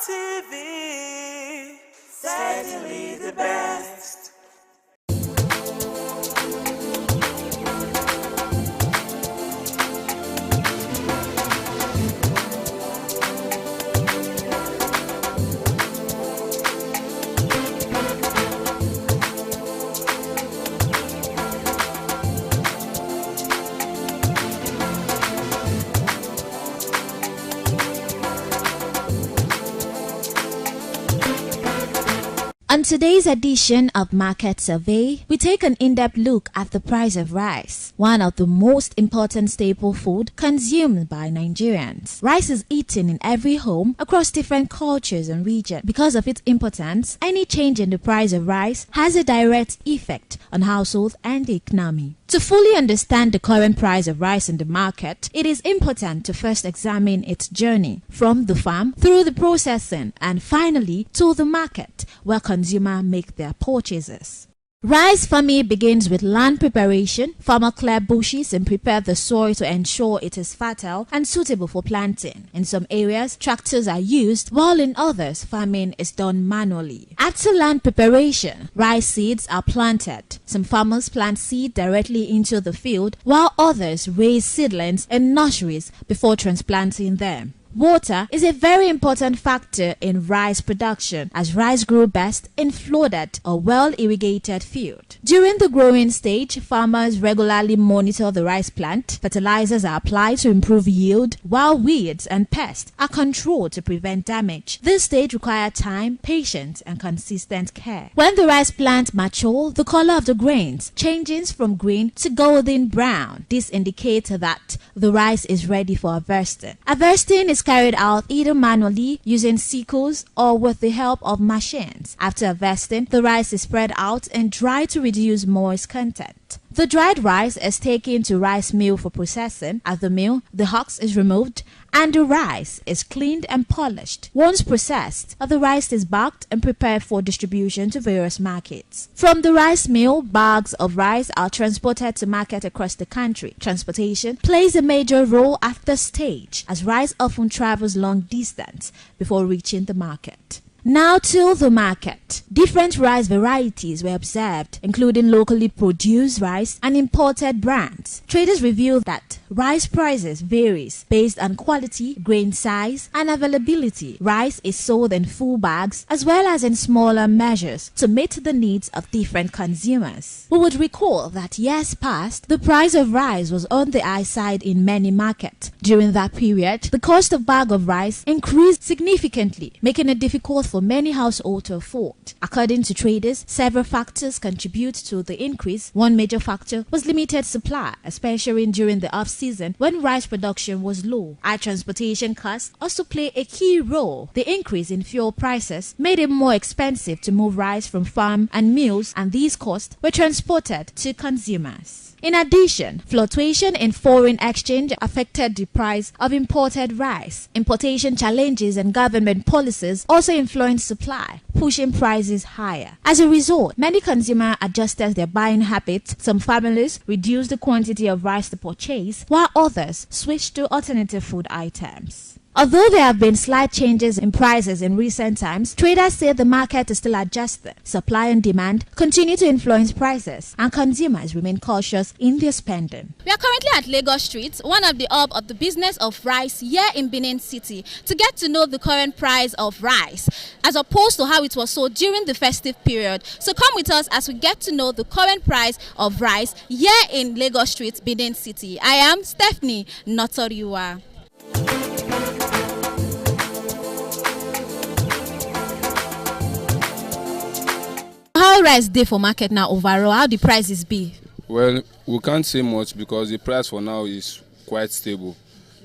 TV, certainly the best. On today's edition of Market Survey, we take an in-depth look at the price of rice, one of the most important staple food consumed by Nigerians. Rice is eaten in every home across different cultures and regions. Because of its importance, any change in the price of rice has a direct effect on households and the economy. To fully understand the current price of rice in the market, it is important to first examine its journey from the farm through the processing and finally to the market where consumers make their purchases. Rice farming begins with land preparation. Farmers clear bushes and prepare the soil to ensure it is fertile and suitable for planting. In some areas, tractors are used, while in others, farming is done manually. After land preparation, rice seeds are planted. Some farmers plant seed directly into the field, while others raise seedlings in nurseries before transplanting them. Water is a very important factor in rice production, as rice grows best in flooded or well-irrigated field. During the growing stage, farmers regularly monitor the rice plant. Fertilizers are applied to improve yield, while weeds and pests are controlled to prevent damage. This stage requires time, patience, and consistent care. When the rice plant matures, the color of the grains changes from green to golden brown. This indicates that the rice is ready for harvesting. Harvesting is carried out either manually using sickles or with the help of machines. After harvesting, the rice is spread out and dried to reduce moist content. The dried rice is taken to rice mill for processing. At the mill, the husk is removed and the rice is cleaned and polished. Once processed, the rice is bagged and prepared for distribution to various markets. From the rice mill, bags of rice are transported to market across the country. Transportation plays a major role at this stage, as rice often travels long distance before reaching the market. Now to the market. Different rice varieties were observed, including locally produced rice and imported brands. Traders revealed that rice prices varies based on quality, grain size, and availability. Rice is sold in full bags as well as in smaller measures to meet the needs of different consumers. We would recall that years past, the price of rice was on the high side in many markets. During that period, the cost of bag of rice increased significantly, making it difficult for many households to afford. According to traders, several factors contribute to the increase. One major factor was limited supply, especially during the off-season when rice production was low. High transportation costs also play a key role. The increase in fuel prices made it more expensive to move rice from farm and mills, and these costs were transported to consumers. In addition, fluctuation in foreign exchange affected the price of imported rice. Importation challenges and government policies also influenced supply, pushing prices higher. As a result, many consumers adjusted their buying habits. Some families reduced the quantity of rice to purchase, while others switched to alternative food items. Although there have been slight changes in prices in recent times, traders say the market is still adjusting. Supply and demand continue to influence prices, and consumers remain cautious in their spending. We are currently at Lagos Street, one of the hub of the business of rice here in Benin City, to get to know the current price of rice, as opposed to how it was sold during the festive period. So come with us as we get to know the current price of rice here in Lagos Street, Benin City. I am Stephanie Notoriwa. How rice dey for market now overall? How the prices be? Well, we can't say much because the price for now is quite stable.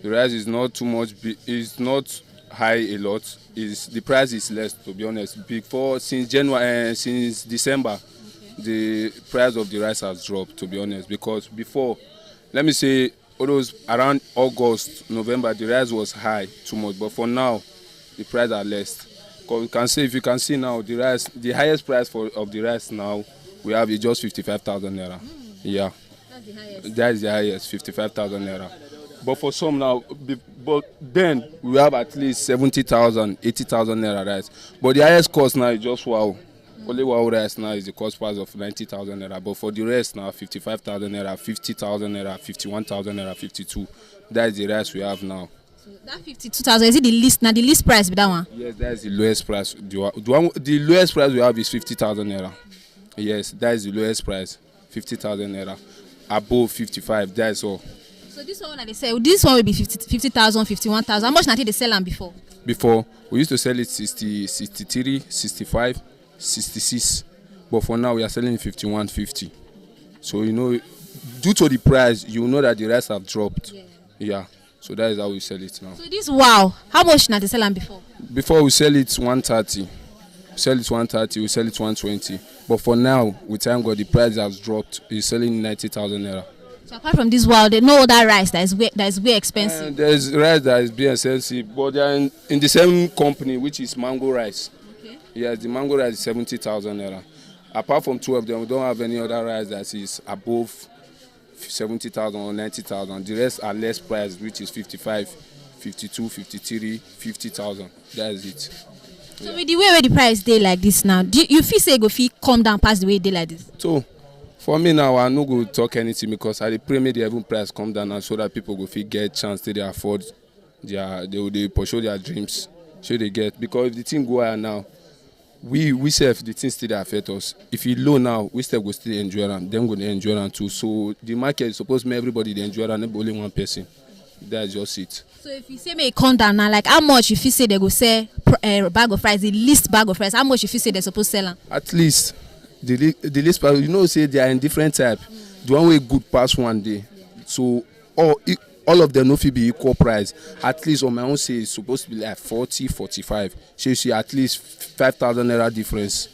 The rice is not too much, it's not high a lot. The price is less, to be honest. Before, since December, the price of the rice has dropped, to be honest. Because before, let me say, around August, November, the rice was high too much. But for now, the price are less. If you can see now, the highest price of the rice now we have is just 55,000 naira. Yeah, That's the highest. That is the highest, 55,000 naira. But for some now, but then we have at least 70,000, 80,000 naira rice. But the highest cost now is just wow. Only wow rice now is the cost price of 90,000 naira. But for the rest now, 55,000 naira, 50,000 naira, 51,000 naira, 52. That is the rice we have now. So that 52,000 is it the least? Now the least price be that one? Yes, that is the lowest price. The lowest price we have is 50,000 naira. Yes, that is the lowest price, 50,000 naira. Above 55, that is all. So this one they say this one will be 50,000, 51,000. How much did they sell them before? Before we used to sell it 60, 63, 65, 66, but for now we are selling 51.50. So you know, due to the price, you know that the rest have dropped. Yeah. So that is how we sell it now. So this wow, how much did they sell them before? Before we sell it 130. We sell it 130, we sell it 120. But for now, with thank God the price has dropped. It's selling 90,000 naira. So apart from this wow, there's no other rice that is way expensive. And there's rice that is being expensive, but they are in the same company, which is mango rice. Okay. Yes, the mango rice is 70,000 naira. Apart from two of them, we don't have any other rice that is above 70,000 or 90,000. The rest are less priced, which is 55, 52, 53, 50,000. That is it. So with the way where the price dey like this now, you feel say go fit come down past the way they like this? So for me now, I no go talk anything because I dey pray make the even price come down and so that people go fit get chance to they afford they pursue their dreams. So they get, because if the thing go higher now, we self the thing still dey affect us. If e low now, we still go still enjoy am, them go dey enjoy am too. So the market is supposed to make everybody dey enjoy am, not only one person. That's just it. So if you say make it come down now, like how much you feel say they go sell bag of rice, the least bag of rice, how much you feel say they supposed to sell them? At least the least price, you know, say they are in different type. The one way good pass one day. So all of them no fit be equal price. At least on my own say it's supposed to be like 40, 45. So you see at least 5,000 naira difference,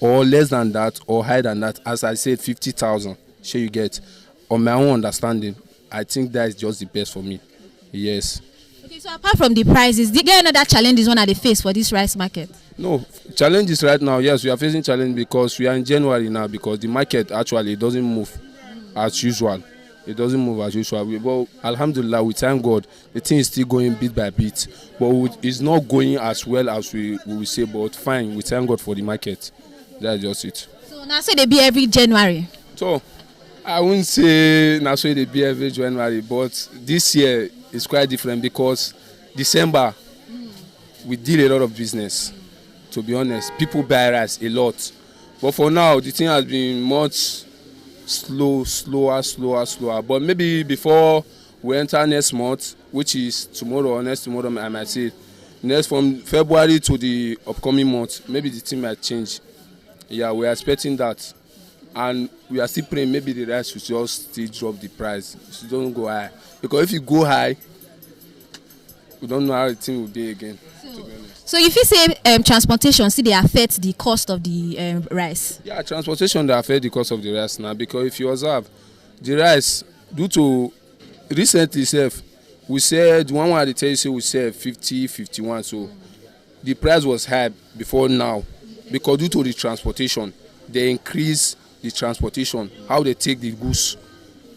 or less than that, or higher than that. As I said, 50,000. So you get. On my own understanding, I think that is just the best for me. Yes. Okay, so apart from the prices, do you get another challenges one that they face for this rice market? No, challenges right now, yes, we are facing challenge because we are in January now, because the market actually doesn't move as usual. It doesn't move as usual. But alhamdulillah, we thank God, the thing is still going bit by bit. But it's not going as well as we will say, but fine, we thank God for the market. That's just it. So now say they be every January. So I wouldn't say now say they be every January, but this year is quite different because December we did a lot of business. To be honest, people buy rice a lot, but for now the thing has been much slower. But maybe before we enter next month, which is tomorrow or next tomorrow, I might say next from February to the upcoming month, maybe the thing might change. Yeah, we are expecting that. And we are still praying maybe the rice will just still drop the price. It don't go high. Because if you go high, we don't know how the thing will be again. So if you say transportation, see they affect the cost of the rice? Yeah, transportation they affect the cost of the rice now. Because if you observe, the rice, due to recently itself, we said, one I tell you, say we said 50, 51. So the price was high before now. Because due to the transportation, they increase the transportation, how they take the goods,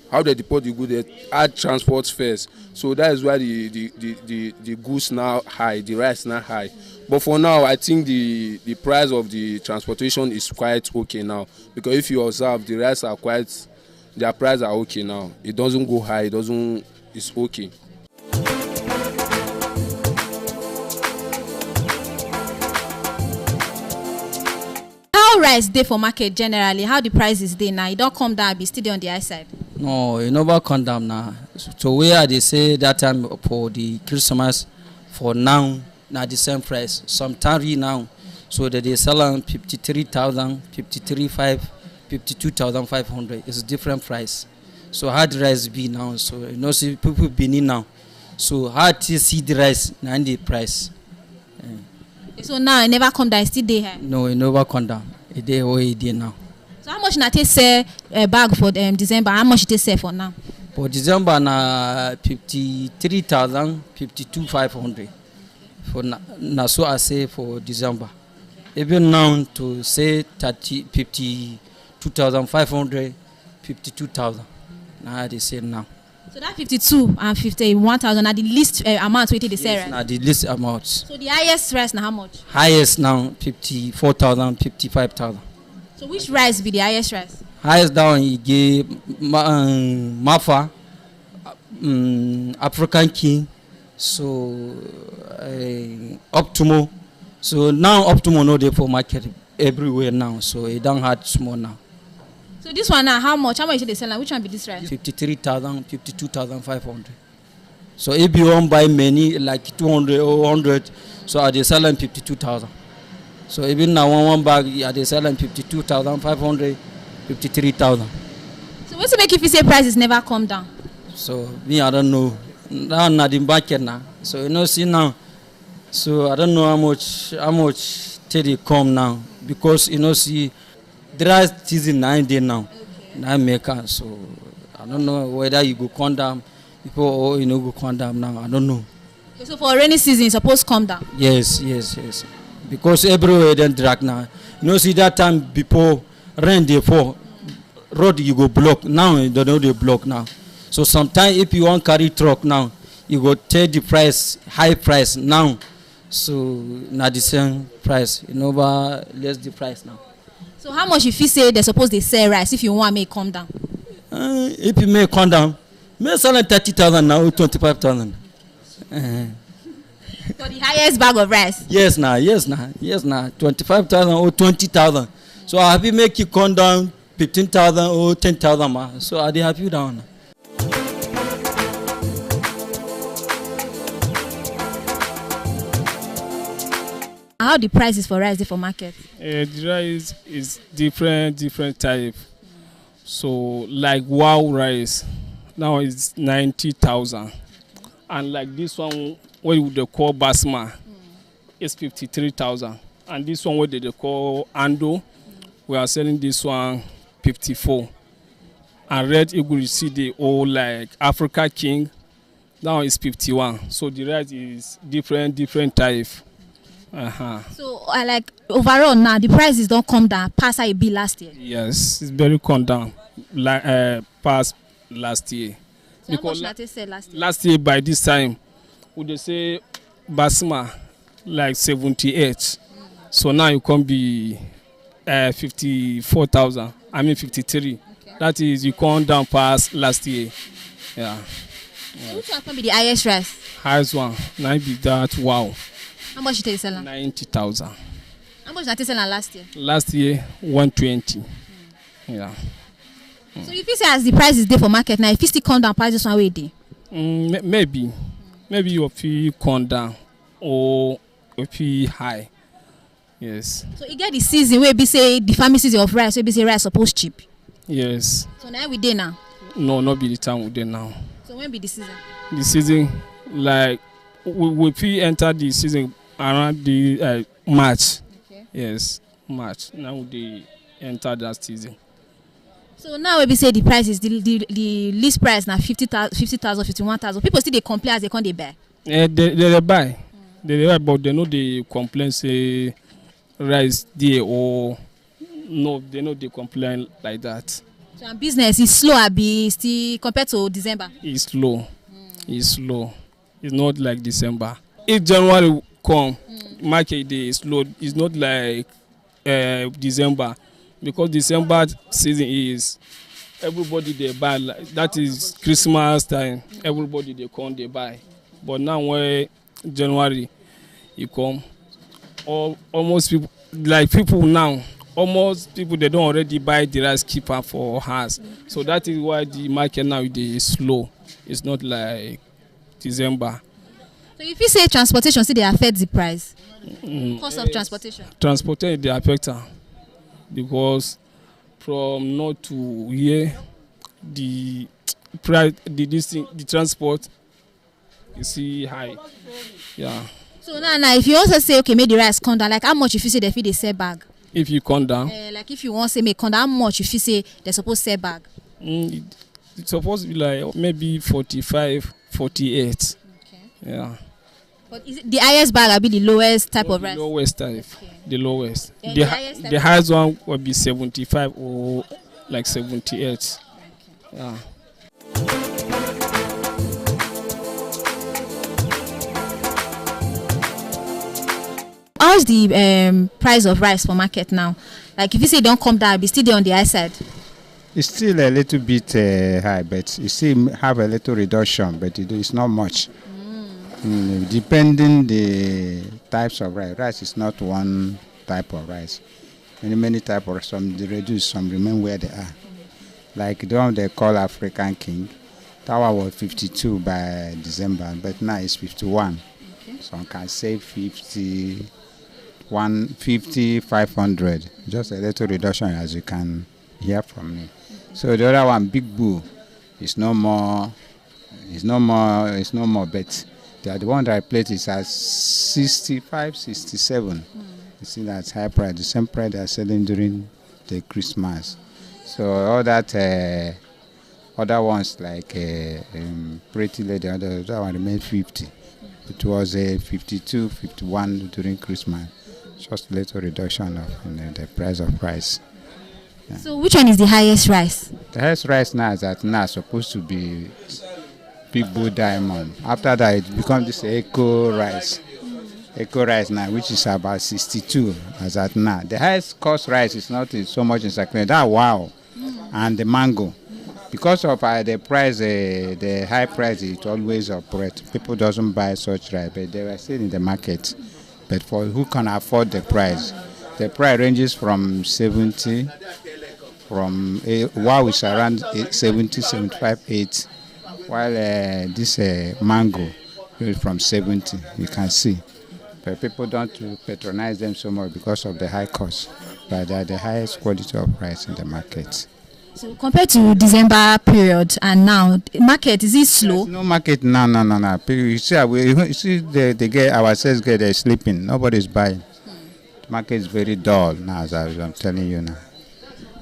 how they deport the goods, they add transport fares. So that is why the goods now high, the rice now high. But for now, I think the price of the transportation is quite okay now. Because if you observe, the rice are quite, their prices are okay now. It doesn't go high, it's okay. Rice dey for market generally, how the price is dey now? E don come down, be still dey on the high side? No, e never come down now. So where they say that time for the Christmas, for now na the same price. Sometimes now, so that they sell on 53,000, 53,500, 52,500. It's a different price. So how the rice be now? So you know, see people be in now. So how to see the rice na the price. So now it never come down, still dey high? No, it never come down. It dey where it dey now. So how much na take sell bag for December? How much it take sell for now? For December na 53,000, 52,500. For na so I say for December. Even now to say 52,500, 52,000. Now they say now. So that 52 and 51,000 are the least amount waiting the sell rice. Now the least amount. So the highest rice now how much? Highest now 54,000, 55,000. So which rice be the highest rice? Highest down he gave Mafa, African King, so Optimo. So now Optimo no dey for market everywhere now, so it don't hard small now. So this one now how much? How much should they sell? Which one be this rice? 53,000, 52,500. So if you want buy many like 200 or 100, so are they selling 52,000? So even now one bag are they selling 52,500, 53,000. So what's to make if you say prices never come down? So me I don't know. Now not the market now. So you know see now. So I don't know how much till they come now because you know see dry season 9 day now. Now maker so I don't know whether you go condemn people or you know go condemn now. I don't know. Okay, so for rainy season it's supposed to come down. Yes. Because everywhere then drag now. You know see that time before rain dey fall, road you go block. Now you don't know they block now. So sometimes if you want carry truck now, you go take the price high price now. So not the same price. You know but less the price now. So how much if you say they're supposed to sell rice if you want make come down? If you make come down, may sell 30,000 now or 25,000. For the highest bag of rice? Yes, 25,000 or 20,000. So I have you make you come down 15,000 or 10,000 ma. So I have you down. How the prices for rice for market? The rice is different type. So like wow rice now is 90,000, and like this one what they call basma is 53,000, and this one what they call ando we are selling this one 54, and red eagle you see the old like Africa King now is 51. So the rice is different type. So like overall now the prices don't come down past how it be last year. Yes, it's very come down like past last year. So because how much did they sell last year? Last year by this time would they say basma like 78. So now you can be 54,000. I mean 53. Okay. That is you come down past last year. Yeah. So which one can be the highest rice? Highest one. Now be that wow. How much did they sell? 90,000. How much did they sell last year? Last year 120. Yeah. So if you say as the price is there for market now, if you still come down, price this one way there? Maybe your fee come down or your fee high. Yes. So you get the season where be say the farming season of rice, where be say rice supposed cheap. Yes. So now we there now? No, not be the time we there now. So when be the season? The season like we enter the season around the March. Okay. Yes, March. Now they enter that season. So now we say the price is the list price now 50,000, 51,000. People still they complain as they can't they buy. They buy. They buy, but they know they complain say rice there or no. They know they complain like that. So our business is slow, be still compared to December. It's slow. It's slow. It's not like December. If January come, market day is slow. It's not like December, because December season is everybody they buy. That is Christmas time. Everybody they come they buy. But now when January you come, almost people now. Almost people they don't already buy the rice keeper for house. So that is why the market now is slow. It's not like December. So if you say transportation, see they affect the price. Cost of transportation. Transportation they affect her because from north to here the price the transport you see high. Yeah. So now if you also say okay make the rice come down, like how much if you say they feed they sell bag? If you come down. Like if you want to say make come down, how much if you say they're supposed to sell bag? It's supposed to be like maybe 45, 48. Okay. Yeah. But is it the highest bag will be the lowest type of rice? The lowest type. Okay. The lowest. The highest one will be 75 or like 78. Okay. Yeah. how's the price of rice for market now? Like if you say it don't come down, be still there on the high side. It's still a little bit high, but you still have a little reduction, but it's not much. Depending the types of rice. Rice is not one type of rice. Many types of some they reduce, some remain where they are. Like the one they call African King, that one was 52 by December, but now it's 51. Okay. Some can say 50, 500. Just a little reduction, as you can hear from me. So the other one, Big Bull, is no more. It's no more. But the one that I played is at 65, 67. You see that's high price. The same price they are selling during the Christmas. So all that other ones like Pretty Lady, that one remained 50. It was 52, 51 during Christmas. Just a little reduction of the price of rice. Yeah. So which one is the highest rice? The highest rice now is supposed to be Big Bull Diamond. After that, it becomes this Eco rice. Eco rice now, which is about 62 as at now. The highest cost rice is not so much in circulation. That wow, and the mango. Because of the price, the high price, it always operates. People doesn't buy such rice, but they were still in the market. But for who can afford the price ranges from 70, wow is around 70, 75, 80. While this mango is from 70, you can see. But people don't patronize them so much because of the high cost. But they are the highest quality of rice in the market. So compared to December period and now, the market, is it slow? There's no market, no. You see, they get our sales guys, they're sleeping. Nobody's buying. The market is very dull now, as I'm telling you now.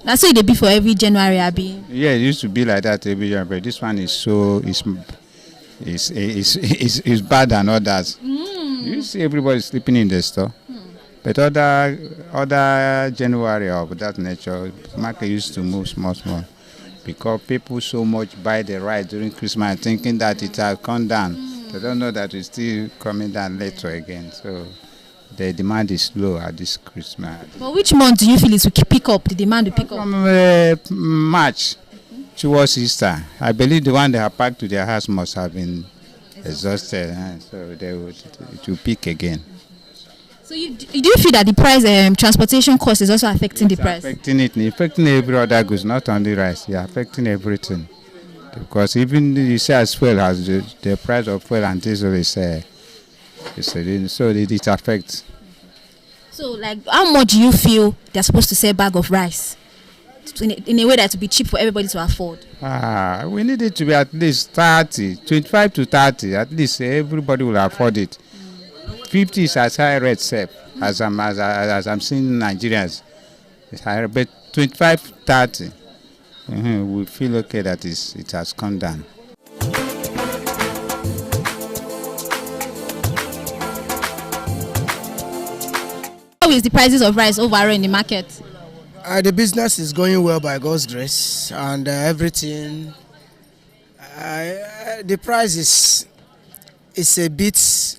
That's why they be for every January, Abi. Yeah, it used to be like that every year, but this one is so is bad than others. You see everybody sleeping in the store. But other January of that nature, market used to move small, because people so much buy the rice during Christmas, thinking that it has come down. They don't know that it's still coming down later again. So the demand is low at this Christmas. But which month do you feel it will pick up? The demand will pick up? From March towards Easter. I believe the one they have packed to their house must have been exhausted, so it will peak again. So do you feel that the price, transportation cost is also affecting the price? Affecting every other goods, not only rice. Yeah, affecting everything. Because even you say as well as the price of fuel and diesel is so it affects. So like, how much do you feel they're supposed to sell a bag of rice in a way that will be cheap for everybody to afford? We need it to be at least 30, 25 to 30. At least everybody will afford it. 50 is as high rate safe as I'm seeing Nigerians. It's higher, but 25, 30, we feel okay that it has come down. How is the prices of rice overall in the market? The business is going well by God's grace, and everything. The price is a bit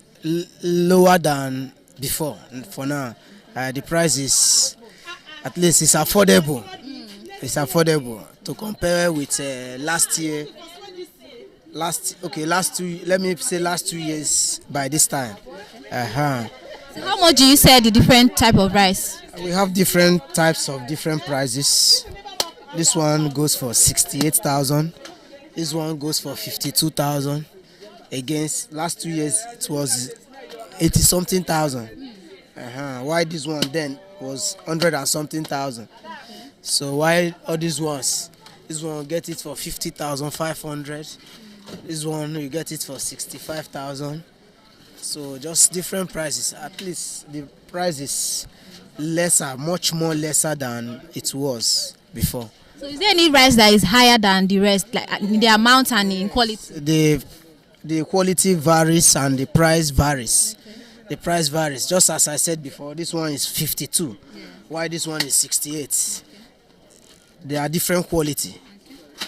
lower than before. For now, the price is, at least it's affordable. It's affordable to compare with last year. Last 2 years by this time. So how much do you sell the different type of rice? We have different types of different prices. This one goes for 68,000. This one goes for 52,000. Against last 2 years, it was 80-something thousand. Why this one then was 100 and something thousand. So why all these ones? This one get it for 50,500. This one you get it for 65,000. So just different prices. At least the price is lesser, much more lesser than it was before. So is there any rice that is higher than the rest, like in the amount and in quality? The quality varies and the price varies. The price varies. Just as I said before, this one is 52. Why this one is 68? They are different quality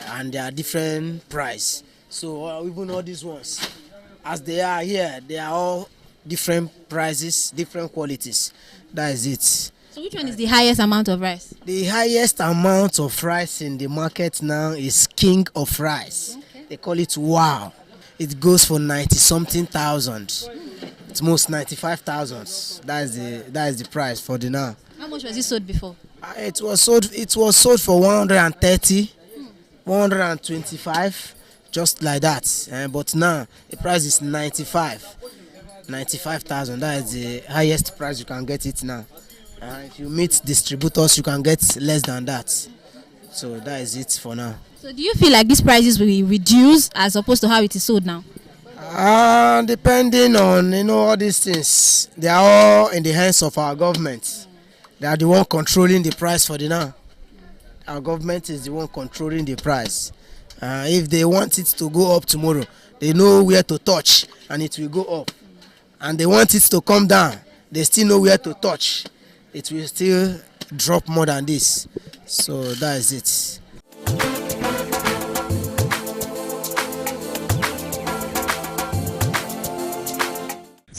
and they are different price. So even all these ones, as they are here, they are all different prices, different qualities. That is it. So which one is the highest amount of rice? The highest amount of rice in the market now is King of Rice. Okay. They call it Wow. It goes for 90-something thousand. It's most 95,000. That is the price for the now. How much was it sold before? It was sold for 130, 125, just like that. But now the price is 95,000. That is the highest price you can get it now. If you meet distributors, you can get less than that. So that is it for now. So do you feel like these prices will reduce as opposed to how it is sold now? Depending on all these things, they are all in the hands of our government. They are the one controlling the price for the now. Our government is the one controlling the price. If they want it to go up tomorrow, they know where to touch and it will go up. And they want it to come down, they still know where to touch. It will still drop more than this. So that is it.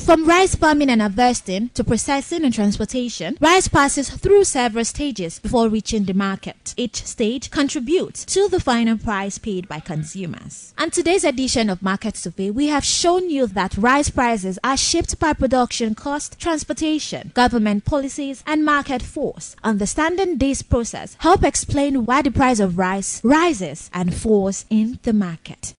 From rice farming and harvesting to processing and transportation, rice passes through several stages before reaching the market. Each stage contributes to the final price paid by consumers. On today's edition of Market Survey, we have shown you that rice prices are shaped by production cost, transportation, government policies, and market force. Understanding this process helps explain why the price of rice rises and falls in the market.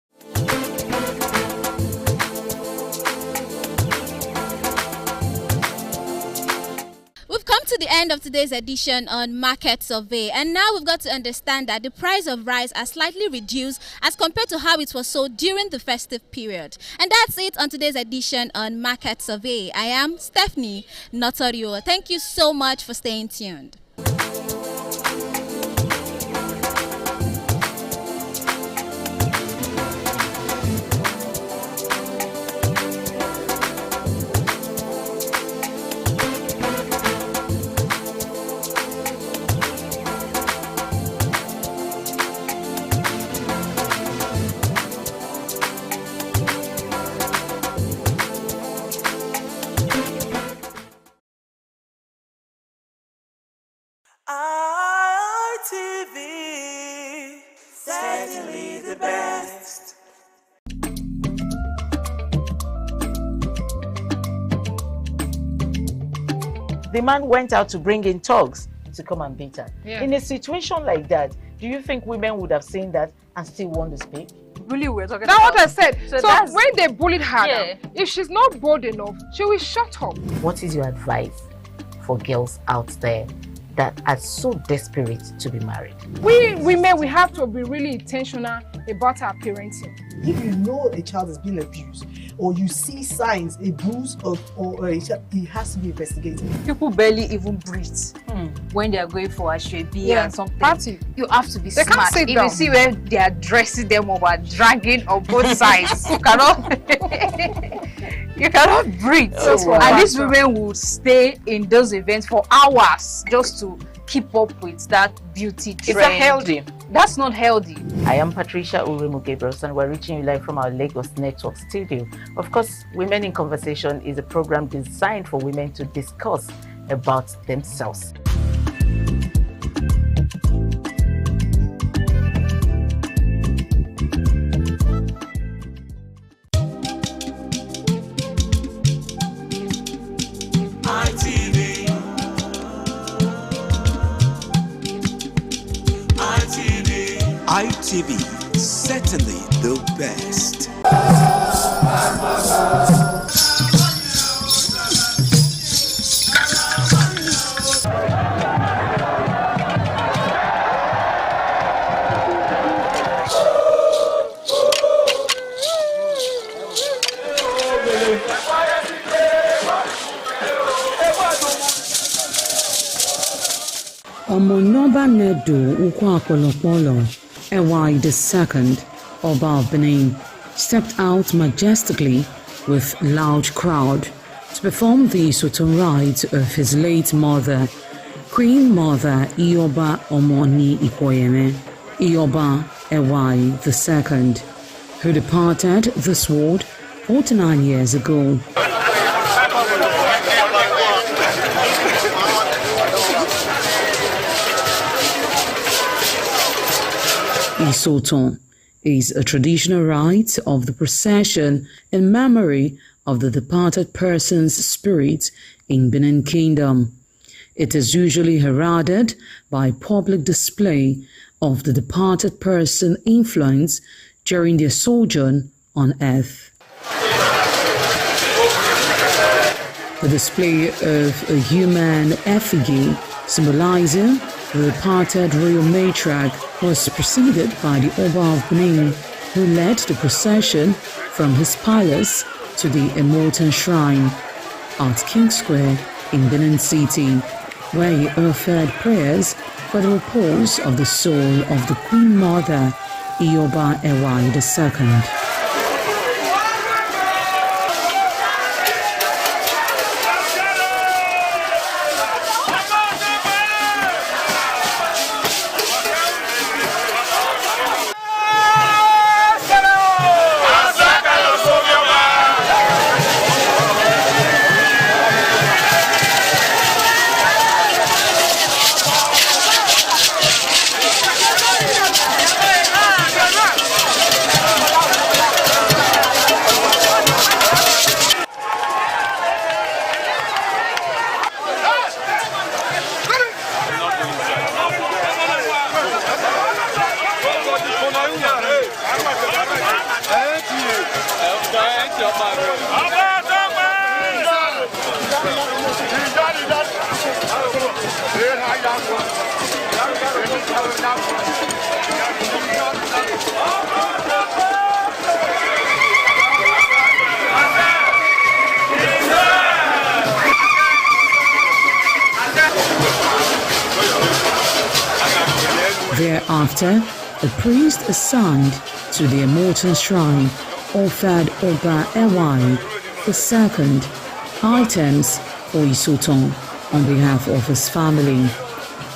We've come to the end of today's edition on Market Survey, and now we've got to understand that the price of rice are slightly reduced as compared to how it was sold during the festive period. And that's it on today's edition on Market Survey. I am Stephanie Notorio. Thank you so much for staying tuned. ITV, certainly the best. The man went out to bring in thugs to come and beat her. Yeah. In a situation like that, do you think women would have seen that and still want to speak? Really, we're talking about. That's what I said. So when they bullied her, Yeah. if she's not bold enough, she will shut up. What is your advice for girls out there that are so desperate to be married? We women, we have to be really intentional about our parenting. If you know a child is being abused, or you see signs, a bruise or a child, it has to be investigated. People barely even breathe when they are going for a shrebi and something. Party. You have to be They smart. can't sit If down. you see where they are dressing them or are dragging on both sides, you cannot you cannot breathe. And these women will stay in those events for hours just to keep up with that beauty trend. Is that healthy? That's not healthy. I am Patricia Uremu Gabriels, and we're reaching you live from our Lagos Network studio. Of course, Women in Conversation is a program designed for women to discuss about themselves. ITV, certainly the best. Omonoba Nedu Ukwakolopolo, Ewai II, Oba of Benin, stepped out majestically with loud crowd to perform the Sotun rites of his late mother, Queen Mother Ioba Omoni Ipoyeme, Ioba Ewai II, who departed this world 49 years ago. Isoton is a traditional rite of the procession in memory of the departed person's spirit in Benin Kingdom. It is usually heralded by public display of the departed person's influence during their sojourn on earth. The display of a human effigy symbolizing the departed royal matriarch was preceded by the Oba of Benin, who led the procession from his palace to the Immortal Shrine at King Square in Benin City, where he offered prayers for the repose of the soul of the Queen Mother, Ioba Ewai II. Thereafter, the priest assigned to the Immortal Shrine offered Oba Ewai II items for Isoton on behalf of his family.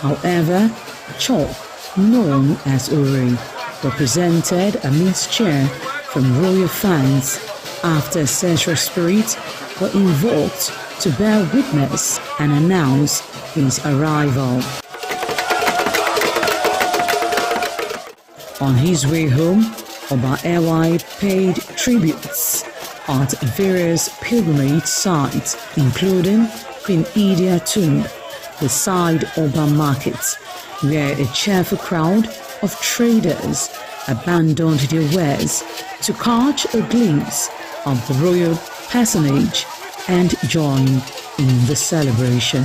However, chalk, known as Uri, represented a mixture from royal fans after ancestral spirits were invoked to bear witness and announce his arrival. On his way home, Oba Ewai paid tributes at various pilgrimage sites, including Queen Idia Tomb, beside Oba Market, where a cheerful crowd of traders abandoned their wares to catch a glimpse of the royal personage and join in the celebration.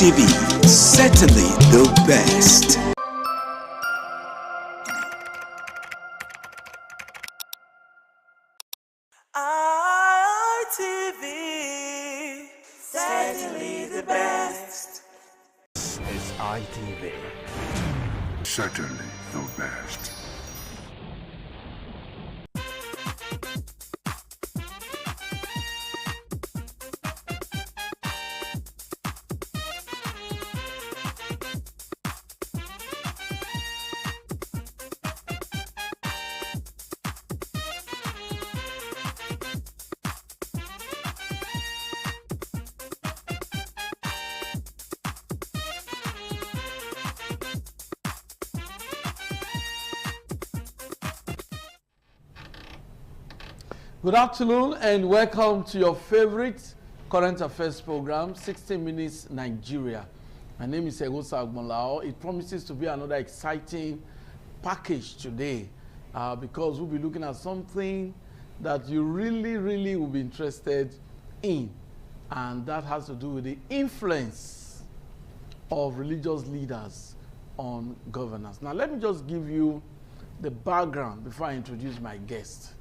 ITV, certainly the best. ITV, certainly the best. It's ITV, certainly the best. Good afternoon and welcome to your favorite current affairs program, 60 Minutes Nigeria. My name is Egosa Agmonlao. It promises to be another exciting package today because we'll be looking at something that you really will be interested in, and that has to do with the influence of religious leaders on governance. Now let me just give you the background before I introduce my guest.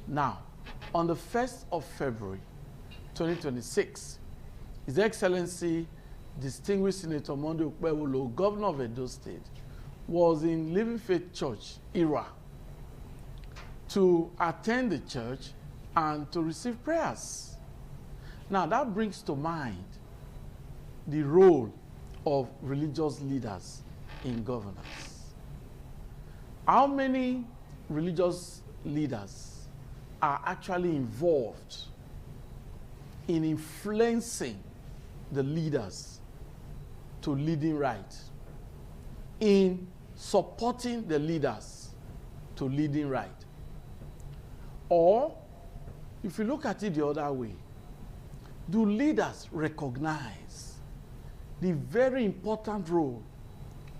Now, on the 1st of February 2026, His Excellency Distinguished Senator Monday Okpebholo, Governor of Edo State, was in Living Faith Church, Ira, to attend the church and to receive prayers. Now that brings to mind the role of religious leaders in governance. How many religious leaders are actually involved in influencing the leaders to leading right, in supporting the leaders to leading right? Or, if you look at it the other way, do leaders recognize the very important role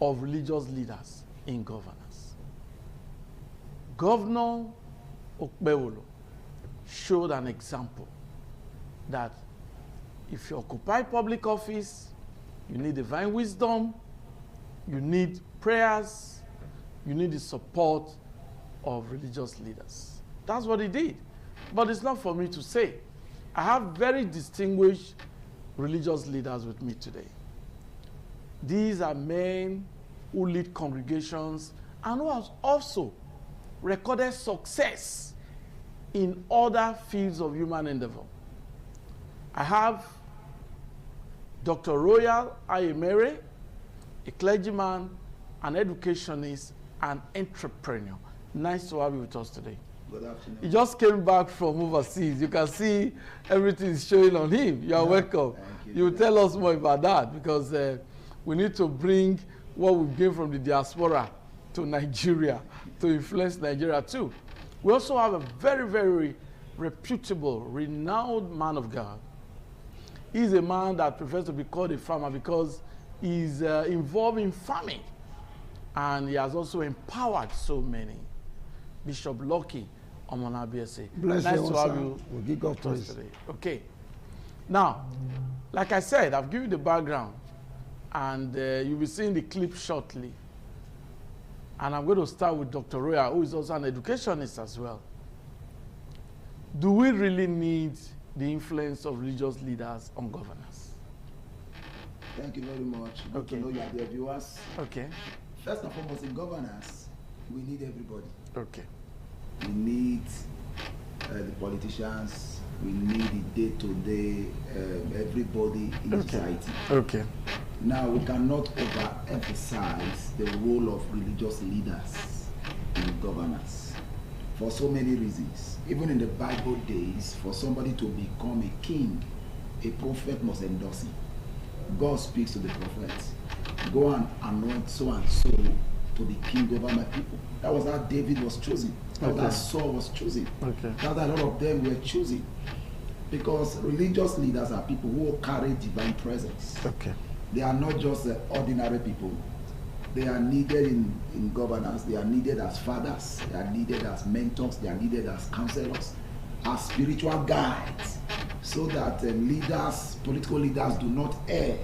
of religious leaders in governance? Governor Okpebholo showed an example that if you occupy public office, you need divine wisdom, you need prayers, you need the support of religious leaders. That's what he did. But it's not for me to say. I have very distinguished religious leaders with me today. These are men who lead congregations and who have also recorded success in other fields of human endeavor. I have Dr. Royal Ayemere, a clergyman, an educationist, and entrepreneur. Nice to have you with us today. Good afternoon. He just came back from overseas. You can see everything is showing on him. You are welcome. You will tell us more about that, because we need to bring what we gained from the diaspora to Nigeria to influence Nigeria too. We also have a very reputable, renowned man of God. He's a man that prefers to be called a farmer because he's involved in farming, and he has also empowered so many. Bishop Lucky Omonabiese. Bless nice you, to have sir. you We'll give God with us praise. today. Okay. Now, like I said, I've given you the background, and you'll be seeing the clip shortly. And I'm going to start with Dr. Roya, who is also an educationist as well. Do we really need the influence of religious leaders on governance? Thank you very much. Good Okay. to know you are there, viewers. Okay. First and foremost, in governance, we need everybody. Okay. We need the politicians. We need the day-to-day everybody in society. Okay. Now, we cannot overemphasize the role of religious leaders in governance for so many reasons. Even in the Bible days, for somebody to become a king, a prophet must endorse him. God speaks to the prophet, go and anoint so and so to be king over my people. That was how David was chosen. That was how Saul was chosen. Okay. That's how a lot of them were chosen. Because religious leaders are people who carry divine presence. Okay. They are not just ordinary people. They are needed in governance. They are needed as fathers. They are needed as mentors. They are needed as counselors, as spiritual guides, so that leaders, political leaders, do not err.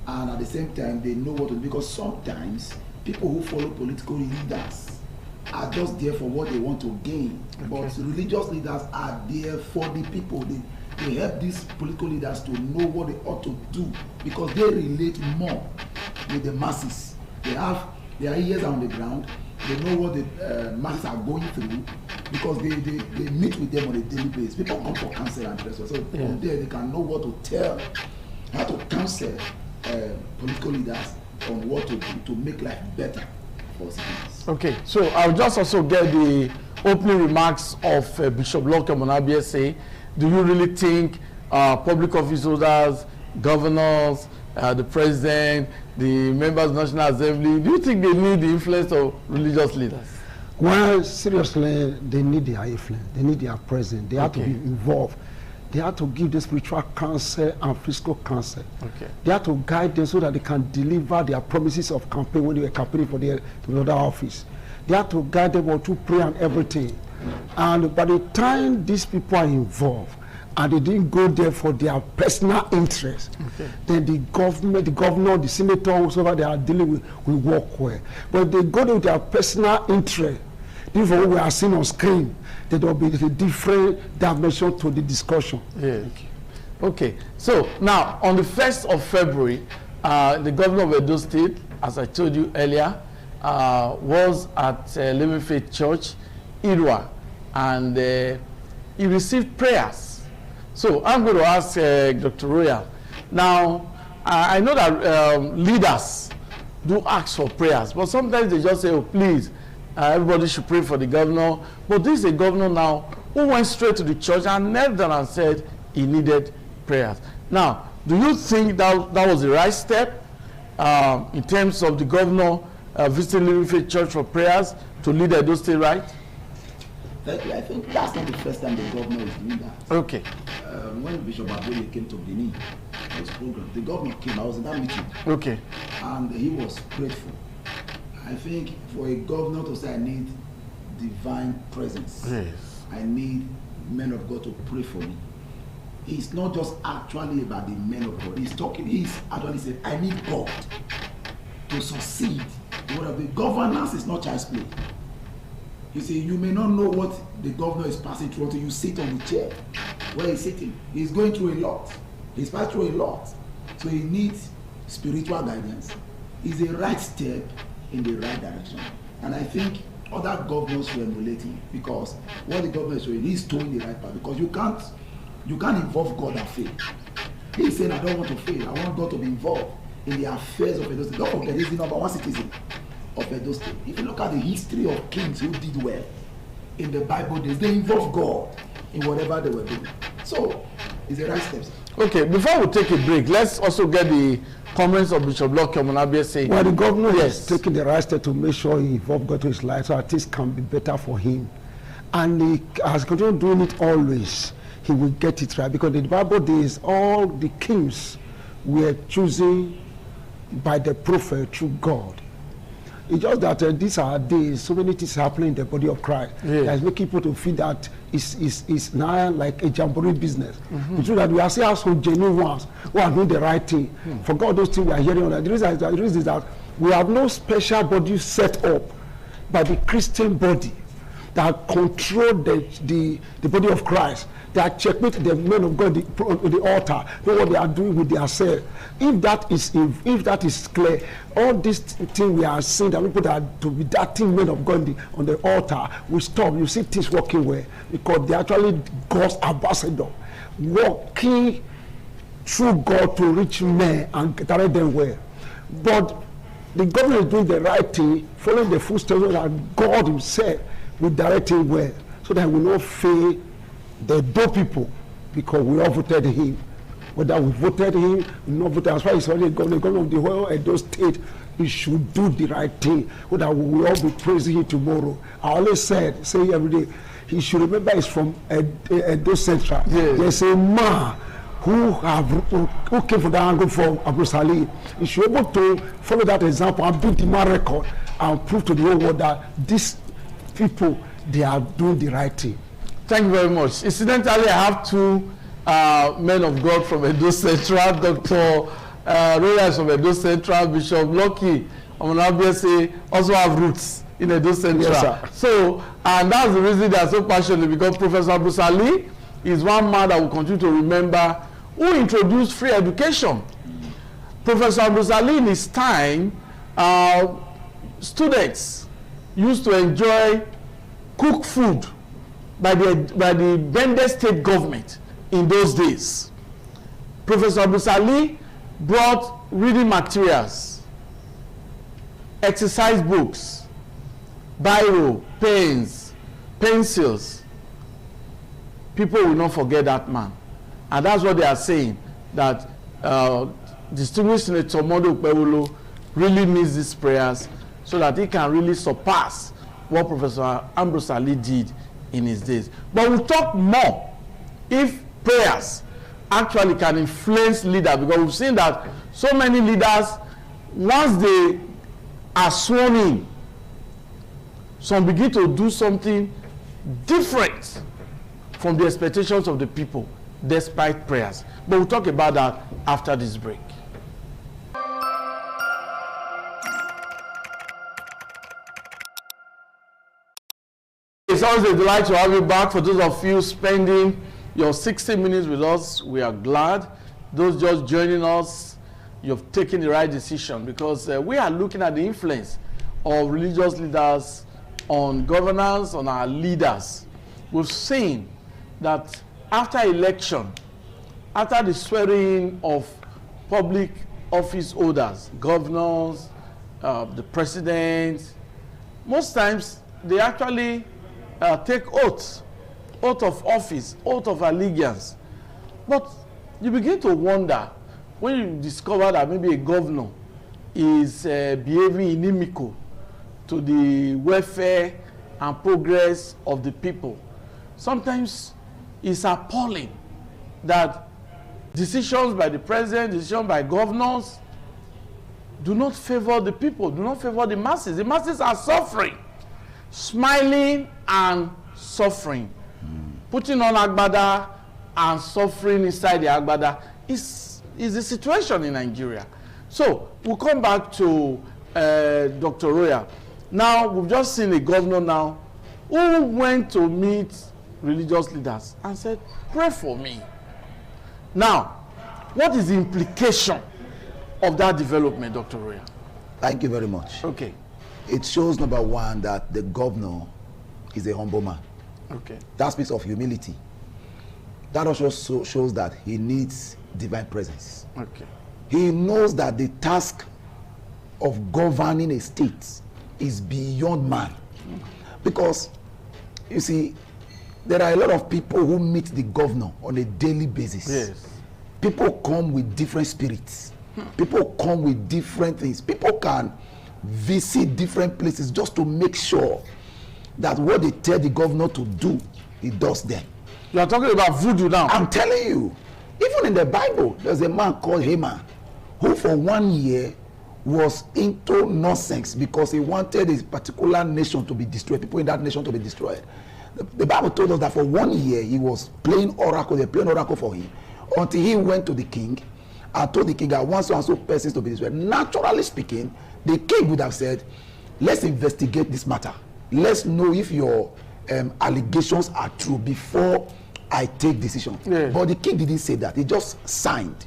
And at the same time, they know what to do. Because sometimes people who follow political leaders are just there for what they want to gain. Okay. But religious leaders are there for the people. They help these political leaders to know what they ought to do, because they relate more with the masses. They have their ears on the ground. They know what the masses are going through, because they meet with them on a daily basis. People come for counsel and rest. So from there they can know what to tell, how to counsel political leaders on what to do to make life better for citizens. Okay, so I'll just also get the opening remarks of Bishop Lucky Omonabiese. Do you really think public office holders, governors, the president, the members of the National Assembly, do you think they need the influence of religious leaders? Well, seriously, they need their influence. They need their presence. They have to be involved. They have to give the spiritual counsel and physical counsel. Okay. They have to guide them so that they can deliver their promises of campaign when they were campaigning for the other office. They have to guide them to pray and everything. And by the time these people are involved, and they didn't go there for their personal interest, then the government, the governor, the senator, whoever they are dealing with, will work well. But they go there with their personal interest. This is what we are seeing on screen. There will be a different dimension to the discussion. Yeah. Okay. So now, on the 1st of February, the governor of Edo State, as I told you earlier, was at Living Faith Church, Irua, and he received prayers. So I'm going to ask Dr. Royal. Now, I know that leaders do ask for prayers, but sometimes they just say, oh, please, everybody should pray for the governor. But this is a governor now who went straight to the church and knelt down and said he needed prayers. Now, do you think that was the right step in terms of the governor visiting Living Faith Church for prayers to lead Edo State right? I think that's not the first time the governor is doing that. Okay. When Bishop Aboye came to Benin, his program, the governor came. I was in that meeting. Okay. And he was grateful. I think for a governor to say, I need divine presence. Yes. I need men of God to pray for me. It's not just actually about the men of God. He's actually saying, I need God to succeed. The governance is not child's play. You see, you may not know what the governor is passing through until you sit on the chair where he's sitting. He's going through a lot. He's passed through a lot. So he needs spiritual guidance. It's a right step in the right direction. And I think other governors will emulate him, because what the governor is doing, he's doing the right path. Because you can't involve God and fail. He's saying, I don't want to fail. I want God to be involved in the affairs of Edo State. Don't forget, he's the #1 citizen of Edo State. If you look at the history of kings who did well in the Bible days, they involved God in whatever they were doing. So it's the right steps. Okay, before we take a break, let's also get the comments of Bishop Lucky Omonabia saying. Well, the governor is taking the right step to make sure he involves God to his life so that things can be better for him. And he has continued doing it always. He will get it right, because in the Bible days, all the kings were chosen by the prophet through God. It's just that these are days, so many things happening in the body of Christ. That's making people to feel that it's now like a jamboree business. It's true that we are seeing some genuine ones who are doing the right thing. For God, those things we are hearing on that. The reason is that we have no special body set up by the Christian body that control the body of Christ. They are checkmate the men of God on the altar, know what they are doing with themselves. If that is clear, all this thing we are seeing that people that are to be that thing men of God on the altar will stop. You see things working well, because they are actually God's ambassador, working through God to reach men and direct them well. But the government is doing the right thing, following the footsteps that God himself will direct him well, so that we will not fail the Edo people, because we all voted him. Whether we voted him, we not voted, as far as the governor of the whole Edo State, he should do the right thing, so that we will all be praising him tomorrow. I always say every day, he should remember it's from Edo Central. There's a man who came from that angle for Abu Salih. He should be able to follow that example and build the man record and prove to the whole world that these people, they are doing the right thing. Thank you very much. Incidentally, I have two men of God from Edo Central. Dr. Royals from Edo Central, Bishop Lucky Omonabia also have roots in Edo Central. Yes, so, and that's the reason they are so passionate, because Professor Abu Salih is one man that will continue to remember, who introduced free education. Professor Abu Salih, in his time, students used to enjoy cooked food by the Bende state government in those days. Professor Abu Salih brought reading materials, exercise books, biro, pens, pencils. People will not forget that man. And that's what they are saying, that distinguished Senator Mondo Ukpewolo really needs these prayers so that he can really surpass what Professor Ambrose Ali did in his days. But we'll talk more if prayers actually can influence leaders, because we've seen that so many leaders, once they are sworn in, some begin to do something different from the expectations of the people, despite prayers. But we'll talk about that after this break. It's always a delight to have you back. For those of you spending your 60 minutes with us, we are glad. Those just joining us, you've taken the right decision, because we are looking at the influence of religious leaders on governance, on our leaders. We've seen that after election, after the swearing of public office holders, governors, the president, most times they actually take oath of office, oath of allegiance. But you begin to wonder when you discover that maybe a governor is behaving inimical to the welfare and progress of the people. Sometimes it's appalling that decisions by the president, decisions by governors do not favor the people, do not favor the masses. The masses are suffering, smiling and suffering. Putting on agbada and suffering inside the agbada is the situation in Nigeria. So we'll come back to Dr. Royal. Now, we've just seen a governor now who went to meet religious leaders and said, pray for me. Now, what is the implication of that development, Dr. Royal? Thank you very much. Okay. It shows, number one, that the governor is a humble man. Okay. That speaks of humility. That also shows that he needs divine presence. Okay. He knows that the task of governing a state is beyond man. Because, you see, there are a lot of people who meet the governor on a daily basis. Yes. People come with different spirits. People come with different things. People can visit different places just to make sure that what they tell the governor to do, he does them. You are talking about voodoo now. I'm telling you, even in the Bible, there's a man called Haman who for 1 year was into nonsense because he wanted a particular nation to be destroyed, people in that nation to be destroyed. The Bible told us that for 1 year he was playing oracle, they playing oracle for him, until he went to the king and told the king, I want so and so persons to be destroyed. Naturally speaking, the king would have said, let's investigate this matter. Let's know if your allegations are true before I take decision. Yes. But the king didn't say that. He just signed.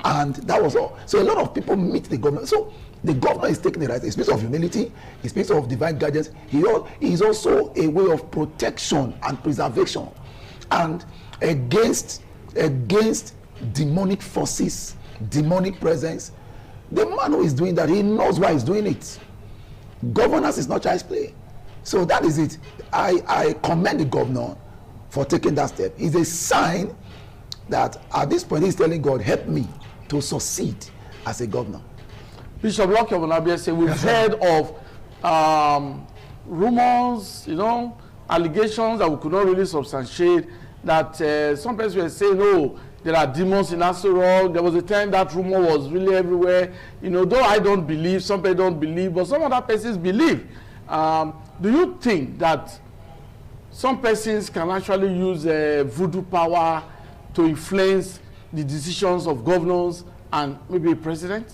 And that was all. So a lot of people meet the governor. So the governor is taking the right. It speaks of humility. It speaks of divine guidance. He is also a way of protection and preservation. And against demonic forces, demonic presence. The man who is doing that, he knows why he's doing it. Governance is not child's play. So that is it. I commend the governor for taking that step. It's a sign that at this point he's telling God, help me to succeed as a governor. Bishop Lucky Omonabiese, we've heard of rumors, allegations that we could not really substantiate, that some people were saying, oh, there are demons in Aso Rock. There was a time that rumor was really everywhere. Though I don't believe, some people don't believe, but some other persons believe. Do you think that some persons can actually use voodoo power to influence the decisions of governors and maybe a president?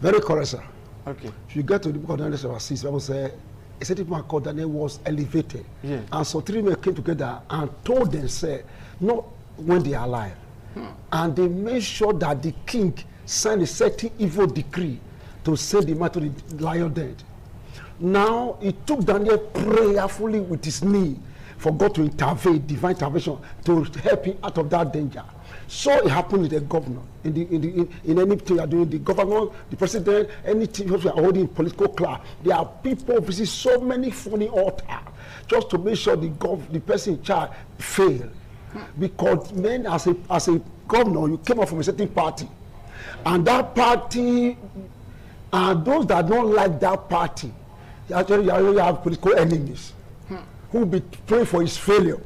Very correct, sir. Okay. If you get to the book of Daniel chapter 6, the Bible says, a certain man called Daniel was elevated. Yeah. And so 3 men came together and told them, say, not when they are alive. And they made sure that the king signed a certain evil decree to send the man to the lion den. Now, it took Daniel prayerfully with his knee for God to intervene, divine intervention, to help him out of that danger. So it happened with the governor. In anything you are doing, the governor, the president, anything you are holding political class, there are people visit so many funny altars just to make sure the person in charge fail. Because men, as a governor, you came up from a certain party, and that party, and those that don't like that party, Actually, you have political enemies who will be praying for his failure.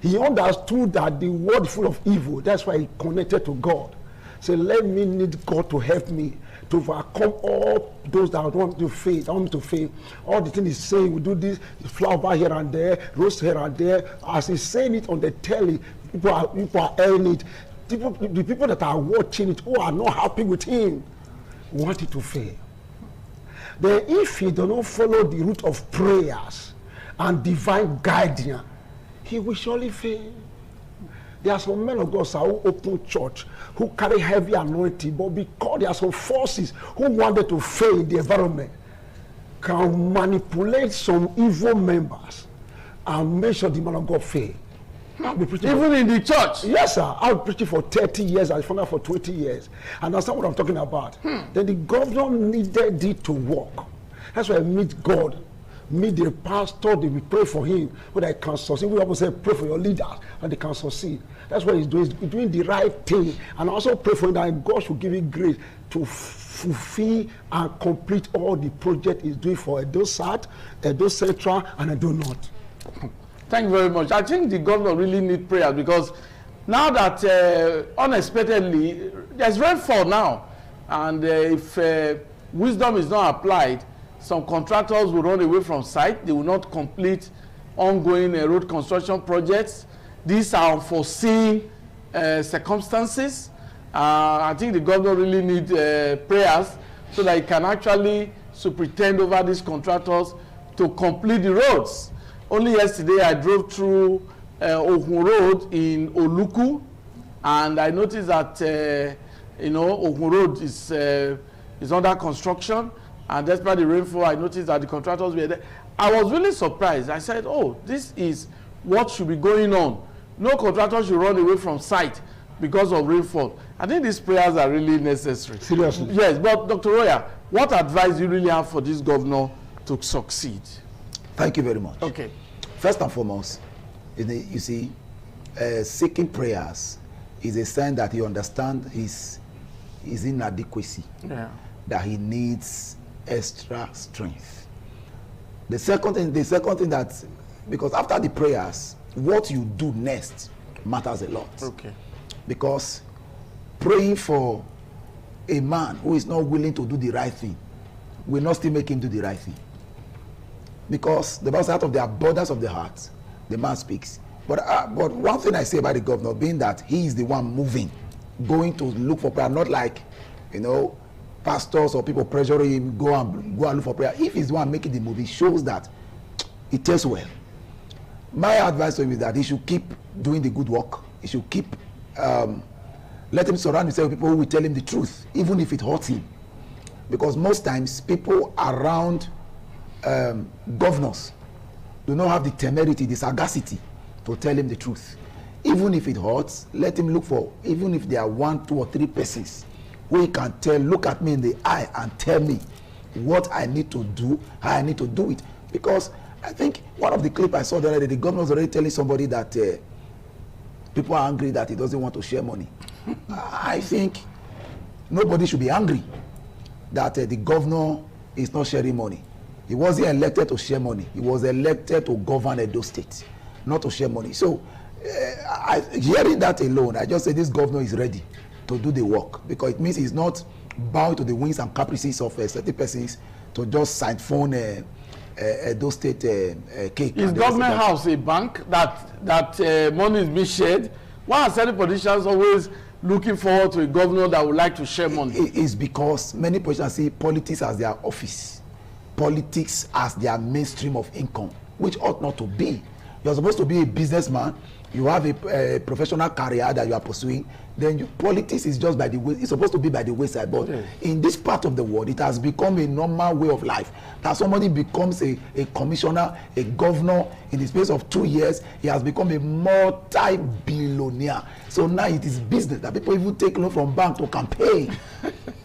He understood that the world is full of evil. That's why he connected to God. So let me need God to help me to overcome all those that want to fail. I want me to fail. All the things he's saying, we do this, flower here and there, roast here and there. As he's saying it on the telly, people are hearing it. The people that are watching it, who are not happy with him, want it to fail. Then if he does not follow the route of prayers and divine guidance, he will surely fail. There are some men of God who open church, who carry heavy anointing, but because there are some forces who wanted to fail in the environment, can manipulate some evil members and make sure the man of God fail. Even in the church? Yes, sir. I've been preaching for 30 years. I found out for 20 years. And that's not what I'm talking about. Then the governor needed it to work. That's why I meet God. Meet the pastor, they will pray for him, but they can succeed. We always say, pray for your leaders, and they can succeed. That's what he's doing. He's doing the right thing. And also pray for him that God should give him grace to fulfill and complete all the project he's doing for Edo South, Edo Central, and Edo North. Thank you very much. I think the governor really needs prayer, because now that unexpectedly, there's rainfall now. And if wisdom is not applied, some contractors will run away from site. They will not complete ongoing road construction projects. These are unforeseen circumstances. I think the governor really needs prayers so that he can actually superintend over these contractors to complete the roads. Only yesterday I drove through Ogun Road in Oluku, and I noticed that Ogun Road is under construction. And despite the rainfall, I noticed that the contractors were there. I was really surprised. I said, oh, this is what should be going on. No contractor should run away from site because of rainfall. I think these prayers are really necessary. Seriously? Yes, but Dr. Roya, what advice do you really have for this governor to succeed? Thank you very much. Okay. First and foremost, you see, seeking prayers is a sign that he understands his inadequacy. Yeah. That he needs extra strength. The second thing that, because after the prayers, what you do next matters a lot. Okay. Because praying for a man who is not willing to do the right thing will not still make him do the right thing. Because the Bible says, out of the abundance of the heart, the man speaks. But one thing I say about the governor, being that he is the one moving, going to look for prayer, not like, pastors or people pressuring him, go and look for prayer. If he's the one making the move, it shows that he tells well. My advice to him is that he should keep doing the good work. He should keep, let him surround himself with people who will tell him the truth, even if it hurts him. Because most times, people around governors do not have the temerity, the sagacity to tell him the truth. Even if it hurts, let him look for, even if there are 1, 2, or 3 persons who he can tell, look at me in the eye and tell me what I need to do, how I need to do it. Because I think one of the clips I saw the other day, the governor was already telling somebody that people are angry that he doesn't want to share money. I think nobody should be angry that the governor is not sharing money. He wasn't elected to share money. He was elected to govern Edo State, not to share money. So hearing that alone, I just say this governor is ready to do the work, because it means he's not bound to the whims and caprices of certain persons to just sign phone Edo State cake. Is government house a bank that money is being shared? Why are certain politicians always looking forward to a governor that would like to share money? It's because many politicians see politics as their office, politics as their mainstream of income, which ought not to be. You're supposed to be a businessman. You have a professional career that you are pursuing. Then politics is just by the way. It's supposed to be by the wayside. But in this part of the world, it has become a normal way of life. That somebody becomes a commissioner, a governor, in the space of 2 years, he has become a multi-billionaire. So now it is business that people even take loan from bank to campaign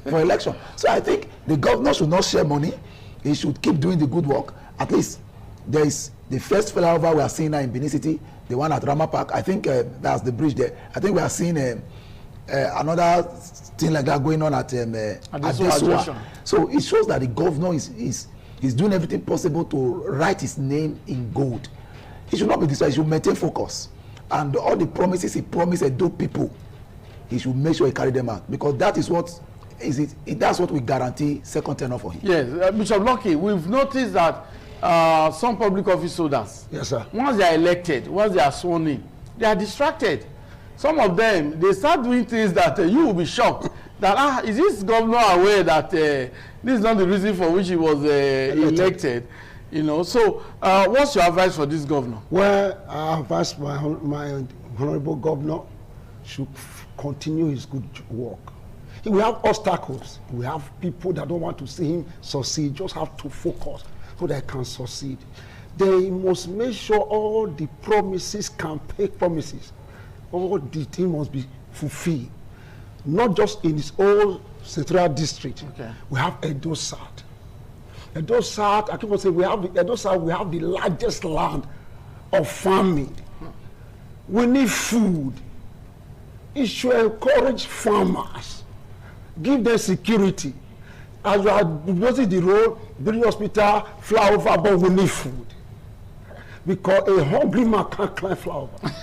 for election. So I think the governor should not share money. He should keep doing the good work. At least there is the first flyover we are seeing now in Benin City, the one at Rama Park. I think that's the bridge there. I think we are seeing another thing like that going on at Adesua. So it shows that the governor is He's doing everything possible to write his name in gold. He should not be distracted. He should maintain focus. And all the promises he promised Edo people, he should make sure he carry them out, because that is what that's what we guarantee second tenure for him. Yes, Bishop Lucky, we've noticed that some public office holders, yes, sir, once they are elected, once they are sworn in, they are distracted. Some of them, they start doing things that you will be shocked that is this governor aware that this is not the reason for which he was elected? You know, so what's your advice for this governor? Well, I advise my honorable governor should continue his good work. He will have obstacles. We have people that don't want to see him succeed. Just have to focus so they can succeed. They must make sure all the promises, campaign promises, all the thing must be fulfilled. Not just in his own central district. Okay. We have Edo South. Edo South, I keep on saying, we have the Edo South, we have the largest land of farming. We need food. It should encourage farmers. Give them security. As you are building the road, building hospital, flyover, but we need food. Because a hungry man can't climb flyover.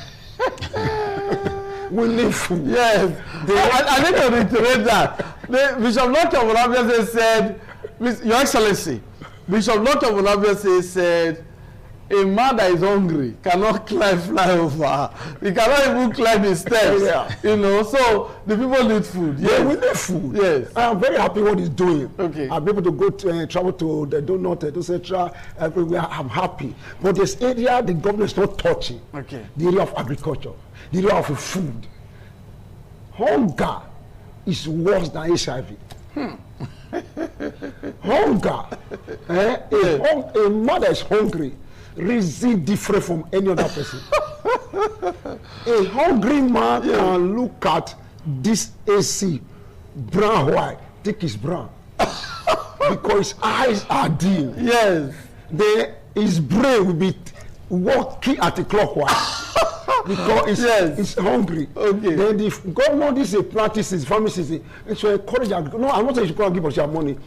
We need food. Yes. I need to reiterate that. Bishop Lord of Olabese said, Your Excellency, Bishop Lord of Olabese said, a man that is hungry cannot climb flyover. He cannot even climb the steps. Yeah. You know, so the people need food. Yes. Yeah, we need food. Yes. I am very happy what he's doing. Okay. I'll be able to go to travel to the Donut, etc. Everywhere. I'm happy. But this area, the government is not touching. Okay. The area of agriculture, the area of food. Hunger is worse than HIV. Hunger. A mother is hungry. Reason different from any other person. A hungry man can look at this AC, brown white, think it's brown. Because his eyes are dim. Yes. His brain will be working at a clockwise. Because it's hungry. Okay. Then the government this practices, pharmacies, it should encourage. No, I'm not saying you should give us your money.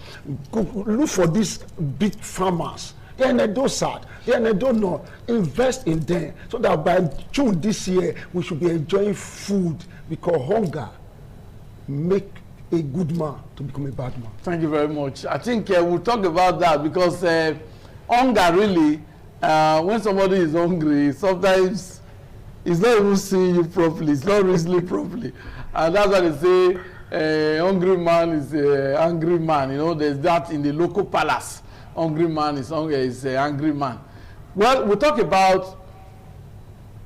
Go, look for these big farmers. Then they don't start. Then they don't know. Invest in them so that by June this year we should be enjoying food, because hunger make a good man to become a bad man. Thank you very much. I think we'll talk about that, because hunger really, when somebody is hungry, sometimes it's not even seeing you properly. It's not reasoning properly, and that's why they say hungry man is an angry man. You know, there's that in the local palace. Hungry man is an angry man. Well, we'll talk about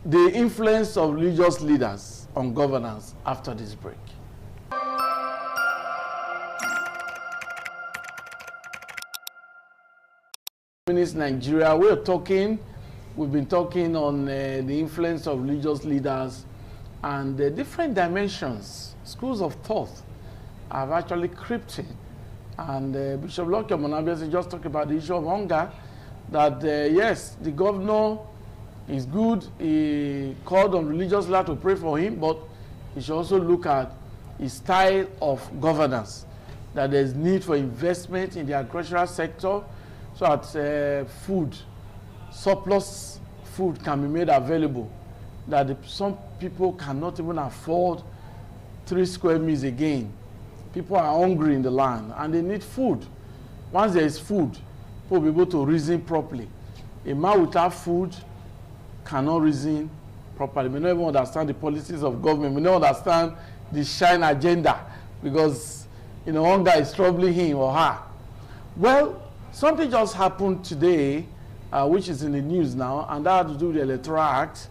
the influence of religious leaders on governance after this break. In Nigeria, we've been talking on the influence of religious leaders and the different dimensions, schools of thought have actually crept in. And Bishop Lucky Omonabese just talked about the issue of hunger, that yes, the governor is good. He called on religious leaders to pray for him, but he should also look at his style of governance, that there's need for investment in the agricultural sector so that surplus food can be made available, that some people cannot even afford 3 square meals again. People are hungry in the land and they need food. Once there is food, people will be able to reason properly. A man without food cannot reason properly. May not even understand the policies of government, may not understand the shine agenda, because hunger is troubling him or her. Well, something just happened today, which is in the news now, and that had to do with the Electoral Act.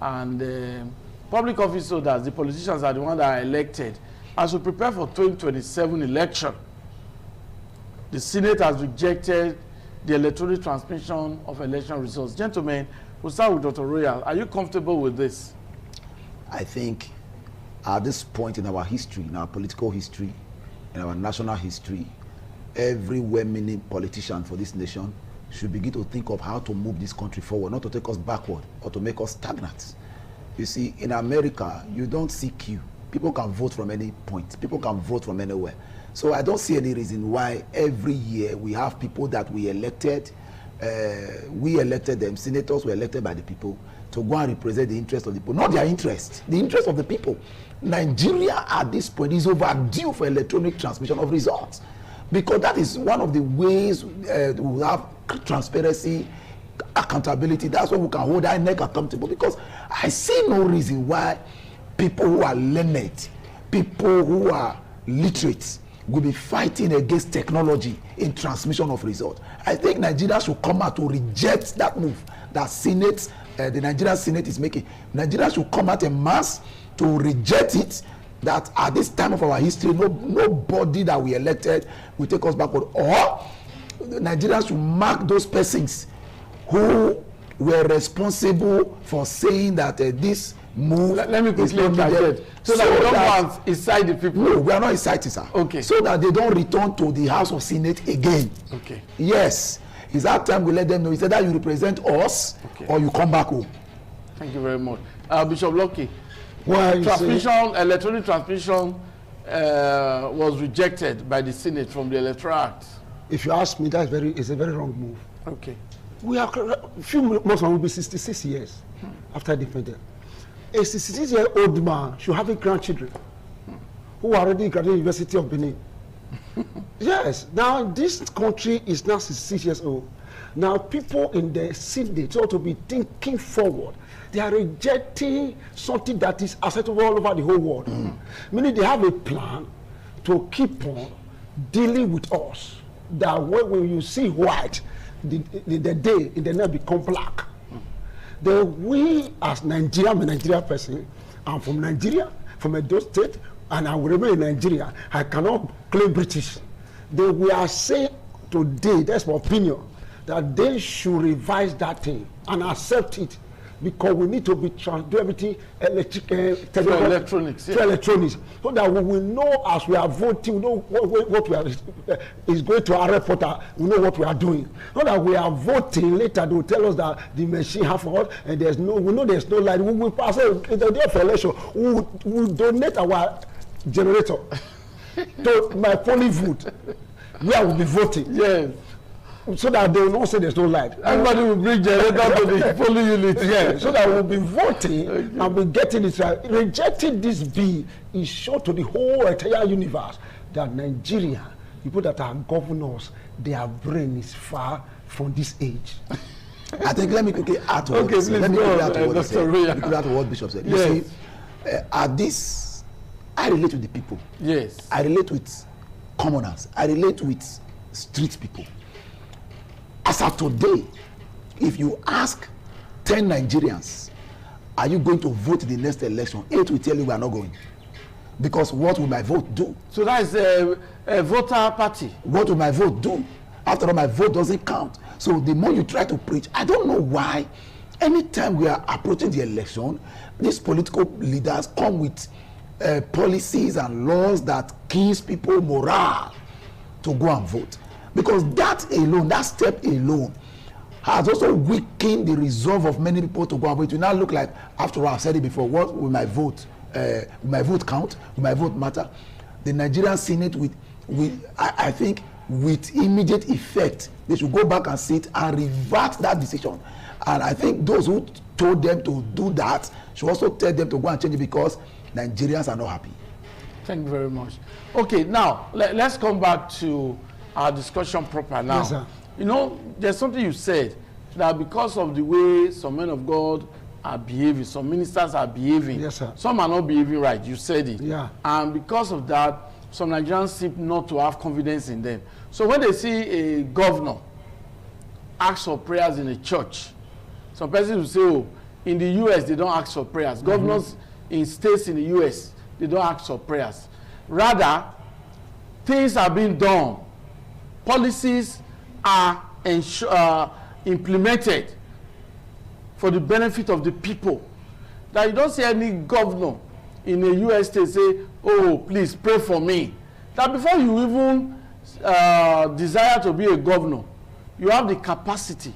And public office holders, the politicians are the ones that are elected. As we prepare for 2027 election, the Senate has rejected the electronic transmission of election results. Gentlemen, we'll start with Dr. Royal. Are you comfortable with this? I think at this point in our history, in our political history, in our national history, every well-meaning politician for this nation should begin to think of how to move this country forward, not to take us backward or to make us stagnant. You see, in America, you don't see queue. people can vote from any point. People can vote from anywhere. So I don't see any reason why every year we have people that we elected them, senators were elected by the people to go and represent the interest of the people, not their interest, the interest of the people. Nigeria at this point is overdue for electronic transmission of results, because that is one of the ways we have transparency, accountability. That's why we can hold our neck accountable, because I see no reason why people who are learned, people who are literate will be fighting against technology in transmission of results. I think Nigeria should come out to reject that move that Senate, the Nigerian Senate is making. Nigeria should come out en masse to reject it, that at this time of our history, nobody that we elected will take us backward. Or Nigeria should mark those persons who were responsible for saying that this move. Let me quickly interject. So that we don't want to incite the people. No, we are not inciting, sir. Okay. So that they don't return to the House of Senate again. Okay. Yes. It's that time we let them know. It's either you represent us, okay, or you come back home. Thank you very much. Bishop Lucky. Well, electronic transmission was rejected by the Senate from the Electoral Act. If you ask me, it's a very wrong move. Okay. We are a few months will be 66 years after defending. A 66-year-old man should have grandchildren who are already graduated University of Benin. Yes. Now this country is now 66 years old. Now people in the Senate ought to be thinking forward. They are rejecting something that is acceptable all over the whole world. Meaning they have a plan to keep on dealing with us. That when you see white, the day in the night become black. Then we as Nigeria, I'm a Nigerian person, I'm from Nigeria, from Edo State, and I will remain in Nigeria. I cannot claim British. Then we are saying today, that's my opinion, that they should revise that thing and accept it, because we need to be do everything electronics, electronics, so that we will know as we are voting, we know what we are is going to our reporter, we know what we are doing. Not that we are voting later, they will tell us that the machine have fault and we know there's no light. We will pass it in the day of election. We will donate our generator to my polling booth where I will be voting. Yes. So that they will not say there's no light. Everybody will bring generator to the polling unit. Yeah, so that we'll be voting and we're getting it right. Rejecting this bill is show to the whole entire universe that Nigeria, people that are governors, their brain is far from this age. I think let me quickly add to what Let me quickly add to what Bishop said. You see, at this, I relate with the people. Yes. I relate with commoners. I relate with street people. As of today, if you ask 10 Nigerians, are you going to vote in the next election? 8 will tell you we are not going. Because what will my vote do? So that is a voter party. What will my vote do? After all, my vote doesn't count. So the more you try to preach, I don't know why, anytime we are approaching the election, these political leaders come with policies and laws that kills people morale to go and vote. Because that alone, that step alone, has also weakened the resolve of many people to go and vote. It will now look like, after all, I've said it before, what will my vote? Will my vote count? Will my vote matter? The Nigerian Senate, I think, with immediate effect, they should go back and sit and revert that decision. And I think those who told them to do that should also tell them to go and change it, because Nigerians are not happy. Thank you very much. Okay, now let's come back to our discussion proper now. Yes, sir. You know, there's something you said, that because of the way some men of God are behaving, some ministers are behaving, yes, sir, some are not behaving right. You said it. Yeah. And because of that, some Nigerians seem not to have confidence in them. So when they see a governor ask for prayers in a church, some persons will say, oh, in the US, they don't ask for prayers. Governors in states in the US, they don't ask for prayers. Rather, things are being done. Policies are implemented for the benefit of the people. That you don't see any governor in a US state say, oh, please pray for me. That before you even desire to be a governor, you have the capacity,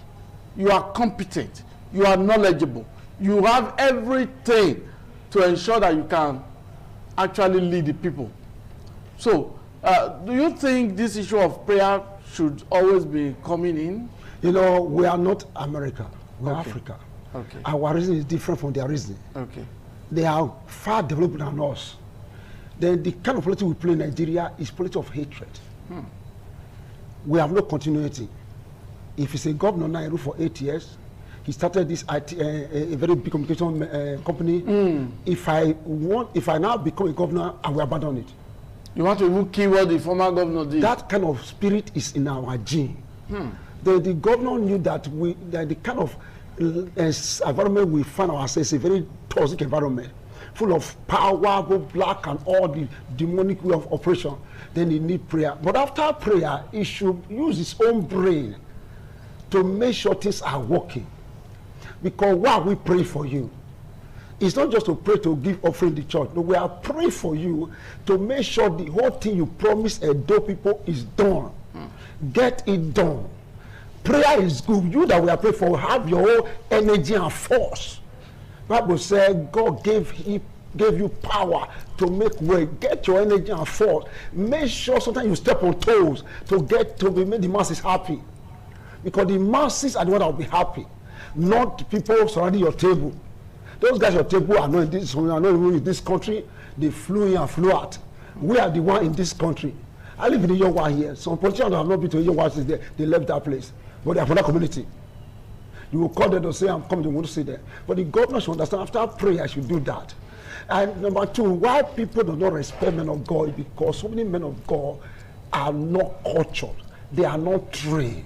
you are competent, you are knowledgeable, you have everything to ensure that you can actually lead the people. So, do you think this issue of prayer should always be coming in? You know, we are not America. We are Okay. Africa. Okay. Our reason is different from their reason. Okay. They are far developed than us. Then the kind of politics we play in Nigeria is politics of hatred. We have no continuity. If it's a governor now for 8 years, he started this IT, a very big communication company. If I now become a governor, I will abandon it. You want to even kill what the former governor did? That kind of spirit is in our gene. The governor knew that the kind of environment we find ourselves a very toxic environment, full of power, both black and all the demonic way of operation. Then he need prayer. But after prayer, he should use his own brain to make sure things are working. Because while we pray for you, it's not just to pray to give offering the church. No, we are praying for you to make sure the whole thing you promise Edo people is done. Get it done. Prayer is good. You that we are praying for have your own energy and force. Bible said God gave you power to make way. Get your energy and force. Make sure sometimes you step on toes to make the masses happy. Because the masses are the ones that will be happy, not people surrounding your table. Those guys at your table are not in this country. They flew in and flew out. We are the one in this country. I live in the Yowa here. Some politicians have not been to Yowa since they left that place. But they are from that community. You will call them to say, I'm coming, they want to see them. But the governor should understand after prayer, I should do that. And number two, why people do not respect men of God is because so many men of God are not cultured. They are not trained.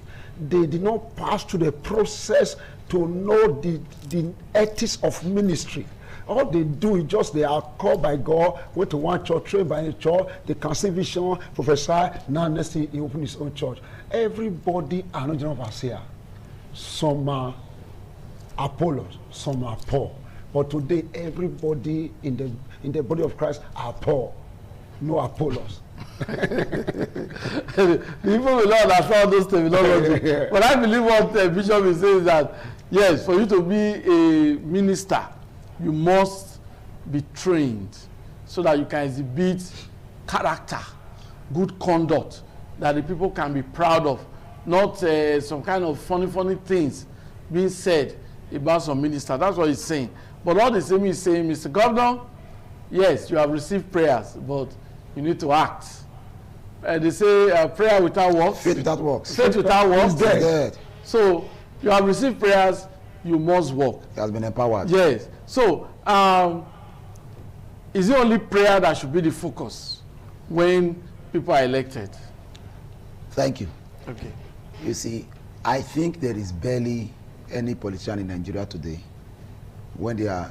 They did not pass through the process to know the ethics of ministry. All they do is just they are called by God, went to one church, trained by a church, they can see vision, prophesy, now next thing he opened his own church. Everybody are not general overseer. Some are Apollos, some are Paul. But today everybody in the body of Christ are Paul, no Apollos. People will not understand those terminology. But I believe what Bishop is saying is that, yes, for you to be a minister, you must be trained so that you can exhibit character, good conduct that the people can be proud of, not some kind of funny things being said about some minister. That's what he's saying. But all the same, he's saying, Mr. Governor, yes, you have received prayers, but you need to act. They say prayer without works. Faith without works. Faith without works. Is dead. So you have received prayers, you must work. He has been empowered. Yes. So is it only prayer that should be the focus when people are elected? Thank you. Okay. You see, I think there is barely any politician in Nigeria today when they are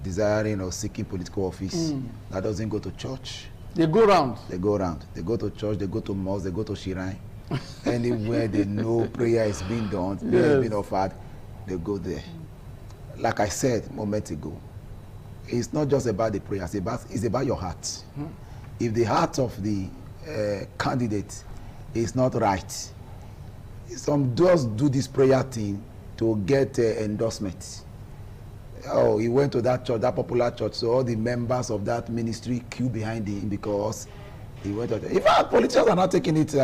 desiring or seeking political office that doesn't go to church. They go around. They go around. They go to church, they go to mosque, they go to shrine. Anywhere they know prayer is being done, prayer is being offered, they go there. Like I said a moment ago, it's not just about the prayer, it's about your heart. If the heart of the candidate is not right, some just do this prayer thing to get endorsement. Oh, he went to that church, that popular church, so all the members of that ministry queue behind him because he went to. In fact, politicians are not taking it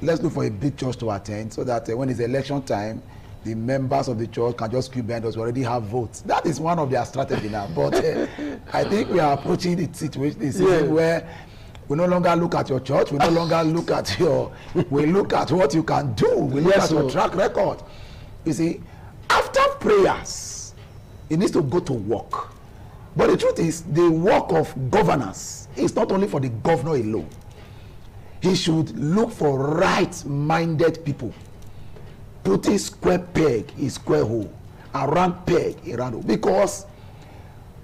let's look for a big church to attend so that when it's election time, the members of the church can just queue behind us. We already have votes. That is one of their strategy now. But I think we are approaching the situation where we no longer look at your church. We no longer look at we look at what you can do. We look at your track record. You see, after prayers, it needs to go to work. But the truth is, the work of governance is not only for the governor alone. He should look for right-minded people. Putting square peg in square hole, a round peg in round hole. Because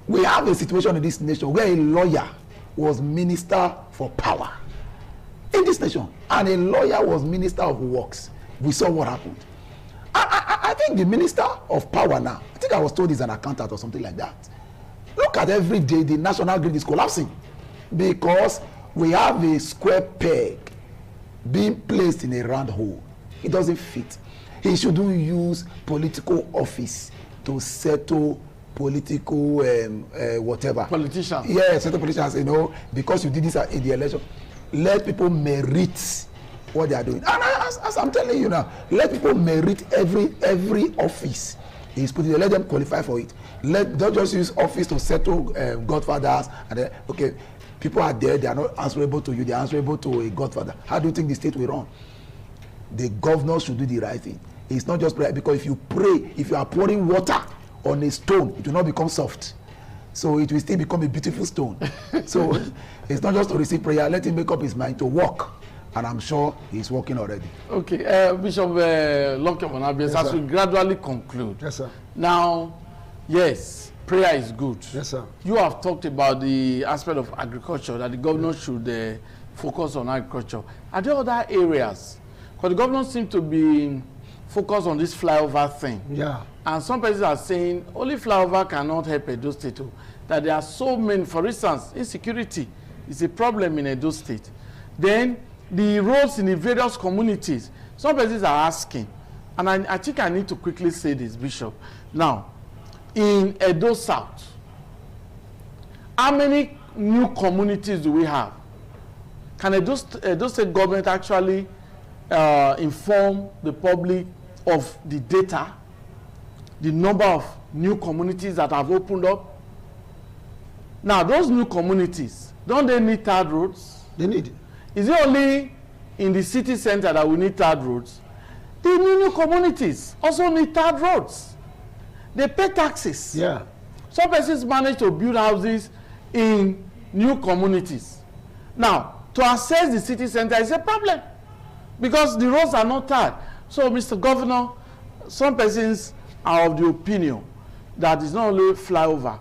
we have a situation in this nation where a lawyer was minister for power in this nation, and a lawyer was minister of works. We saw what happened. I think the minister of power now, I think I was told he's an accountant or something like that. Look at every day the national grid is collapsing because we have a square peg being placed in a round hole. It doesn't fit. He shouldn't use political office to settle political whatever. Politicians. Yes, certain politicians, you know, because you did this in the election. Let people merit what they are doing. And as I'm telling you now, let people merit every office is put in there. Let them qualify for it. Don't just use office to settle godfathers. And then, okay, people are there, they are not answerable to you, they are answerable to a godfather. How do you think the state will run? The governor should do the right thing. It's not just prayer, because if you pray, if you are pouring water on a stone, it will not become soft. So it will still become a beautiful stone. So it's not just to receive prayer. Let him make up his mind to walk. And I'm sure he's working already. Okay, Bishop Lokemonabies, as we gradually conclude. Yes, sir. Now, yes, prayer is good. Yes, sir. You have talked about the aspect of agriculture, that the governor should focus on agriculture. Are there other areas? Because the governor seems to be focused on this flyover thing. Yeah. And some persons are saying only flyover cannot help Edo State. That there are so many, for instance, insecurity is a problem in Edo State. Then the roads in the various communities, some persons are asking, and I think I need to quickly say this, Bishop. Now, in Edo South, how many new communities do we have? Can Edo State government actually inform the public of the data, the number of new communities that have opened up? Now, those new communities, don't they need third roads? They need it. Is it only in the city center that we need third roads? The new communities also need third roads. They pay taxes. Yeah. Some persons manage to build houses in new communities. Now, to access the city center is a problem because the roads are not tarred. So, Mr. Governor, some persons are of the opinion that it's not only flyover.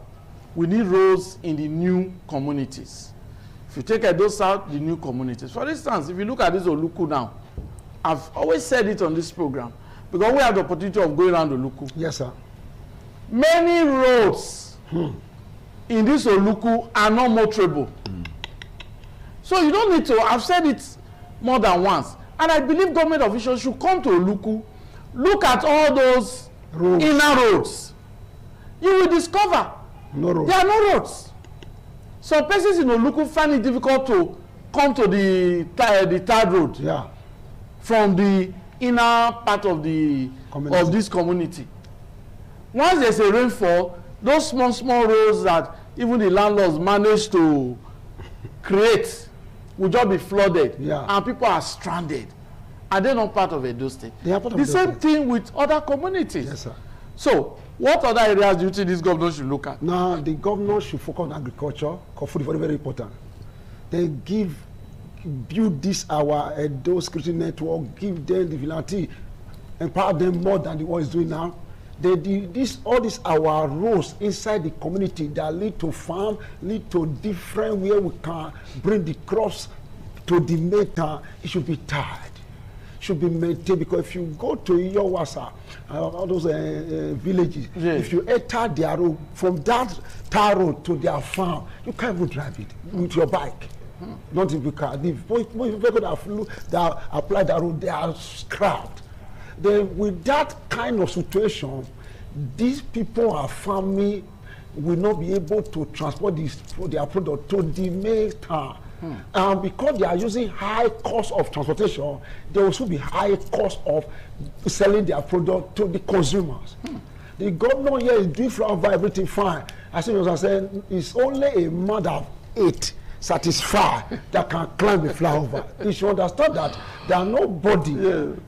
We need roads in the new communities. If you take Edo South, the new communities. For instance, if you look at this Oluku now, I've always said it on this program, because we have the opportunity of going around Oluku. Yes, sir. Many roads in this Oluku are not motorable. So you don't need to, I've said it more than once, and I believe government officials should come to Oluku, look at all those inner roads. You will discover there are no roads. Some persons in Oluku find it difficult to come to the third road from the inner part of this community. Once there's a rainfall, those small roads that even the landlords manage to create will just be flooded, and people are stranded. Are they not part of Edo State? They are part of the Edo same State. thing with other communities. Yes, sir. So, what other areas do you think this governor should look at? Now, the governor should focus on agriculture, because food is very, very important. They build this our Edo security network, give them the vigilante, empower them more than the one is doing now. They do all these our roads inside the community that lead to farm, lead to different where we can bring the crops to the main town. It should be tied, should be maintained, because if you go to Iyowasa, all those villages, if you enter their road, from that tar road to their farm, you can't even drive it with your bike. Not if you can. The people that apply that road, they are scrapped. Then with that kind of situation, these people are farming will not be able to transport their product to the main town. And because they are using high cost of transportation, there will also be high cost of selling their product to the consumers. The governor here is doing flyover, everything fine. As soon as I said, it's only a man that 8 satisfied that can climb the flyover. You should understand that there are nobody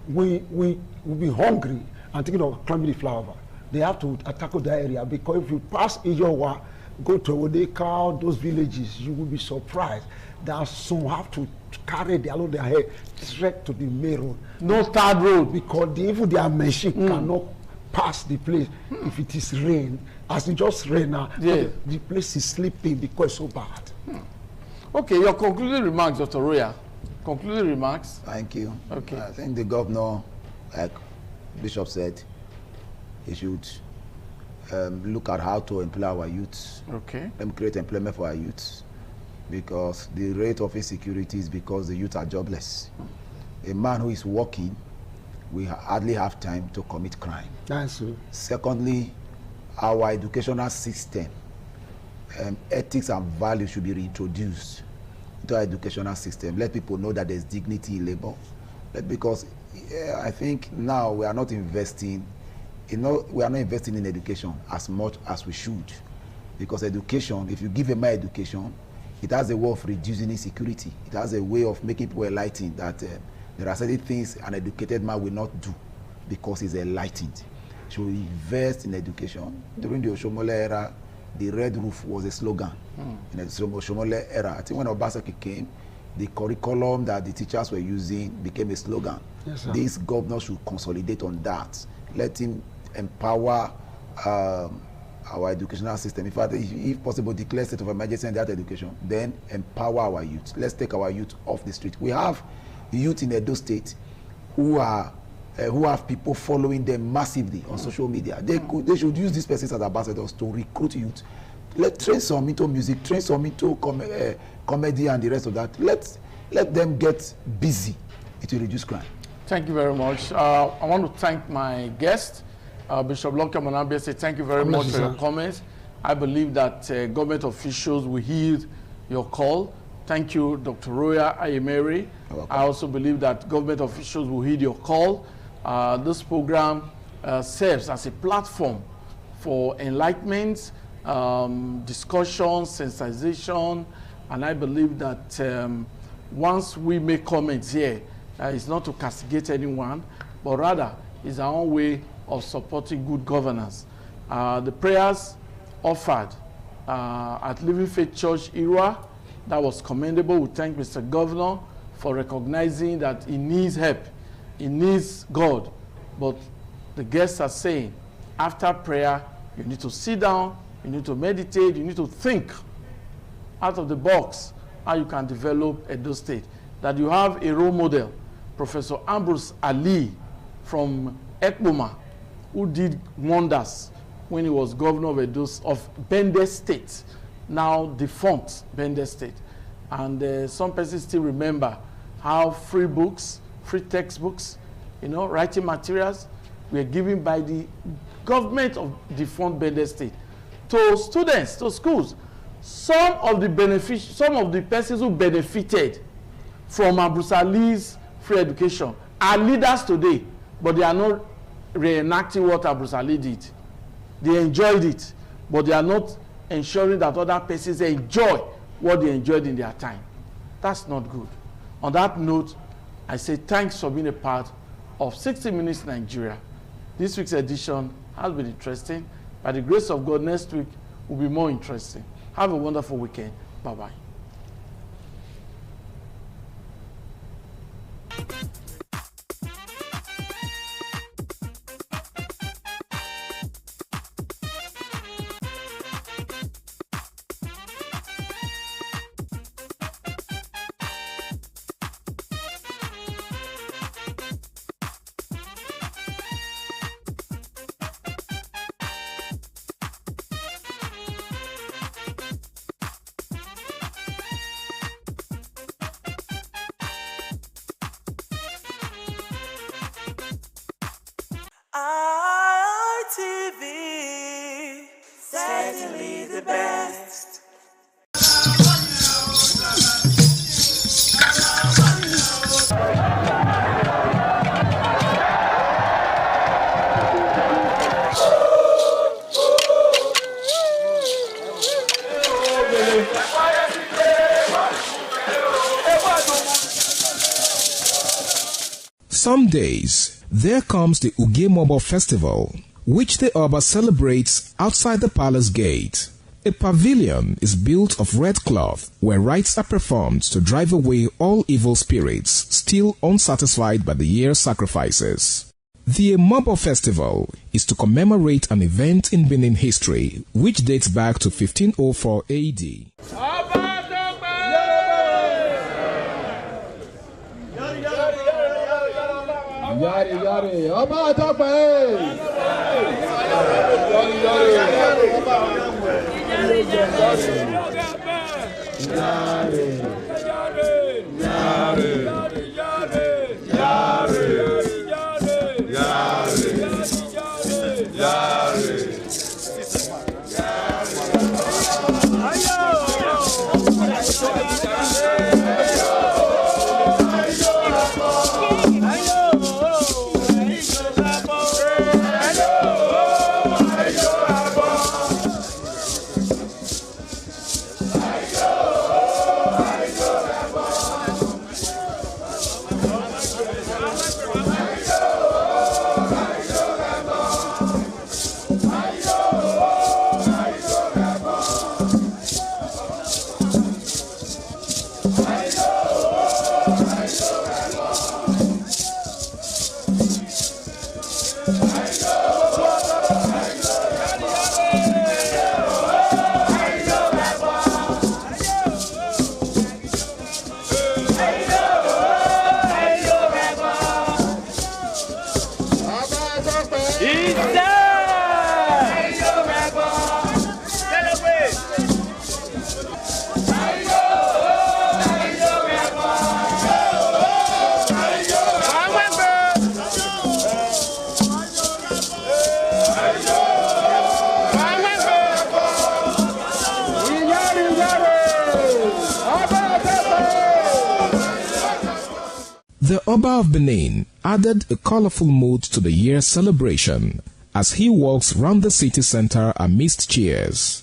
will be hungry and thinking of climbing the flyover. They have to tackle that area, because if you pass Ijowa, go to Odeka, those villages, you will be surprised that some have to carry their load their head straight to the main road. No third road. Because even their machine cannot pass the place if it is rain. As it just rain now, the place is sleeping because it's so bad. Okay, your concluding remarks, Dr. Roya. Concluding remarks. Thank you. Okay. I think the governor, like Bishop said, he should look at how to employ our youth. Okay. Create employment for our youth, because the rate of insecurity is because the youth are jobless. A man who is working will hardly have time to commit crime. That's true. Secondly, our educational system, ethics and values should be reintroduced into our educational system. Let people know that there's dignity in labor. Because I think now we are not investing, we are not investing in education as much as we should. Because education, if you give a man education, it has a way of reducing insecurity. It has a way of making people enlightened that there are certain things an educated man will not do because he's enlightened. So we invest in education. During the Oshomole era, the red roof was a slogan. In the Oshomole era, I think when Obaseki came, the curriculum that the teachers were using became a slogan. Yes, this governor should consolidate on that. Let him empower our educational system. In fact, if possible, declare state of emergency in that education, then empower our youth. Let's take our youth off the street. We have youth in Edo State who have people following them massively on social media. They should use these persons as ambassadors to recruit youth. Let's train some into music, train some into comedy and the rest of that. Let them get busy. It will reduce crime. Thank you very much. I want to thank my guest, Bishop Loke Monabese. Thank you very much for your comments. I believe that government officials will heed your call. Thank you, Dr. Roya Ayemere. I also believe that government officials will heed your call. This program serves as a platform for enlightenment, discussion, sensitization, and I believe that once we make comments here, it's not to castigate anyone, but rather it's our own way of supporting good governance. The prayers offered at Living Faith Church Irua, that was commendable. We thank Mr. Governor for recognizing that he needs help, he needs God. But the guests are saying, after prayer, you need to sit down, you need to meditate, you need to think out of the box how you can develop Edo State. That you have a role model, Professor Ambrose Ali from Ekpoma, who did wonders when he was governor of Bende State, now defunct Bende State. And some persons still remember how free books, free textbooks, writing materials were given by the government of defunct Bende State to students, to schools. Some of the persons who benefited from Ambrose Ali's free education are leaders today, but they are not reenacting what Ambrose Ali did. They enjoyed it, but they are not ensuring that other persons enjoy what they enjoyed in their time. That's not good. On that note, I say thanks for being a part of 60 Minutes Nigeria. This week's edition has been interesting. By the grace of God, next week will be more interesting. Have a wonderful weekend. Bye-bye. ITV, certainly the best. Some days, there comes the Ugemobo Festival, which the Oba celebrates outside the palace gate. A pavilion is built of red cloth where rites are performed to drive away all evil spirits still unsatisfied by the year's sacrifices. The Ugemobo Festival is to commemorate an event in Benin history which dates back to 1504 AD. Yari yari, Ọba Tope. The Oba of Benin added a colorful mood to the year's celebration as he walks round the city center amidst cheers.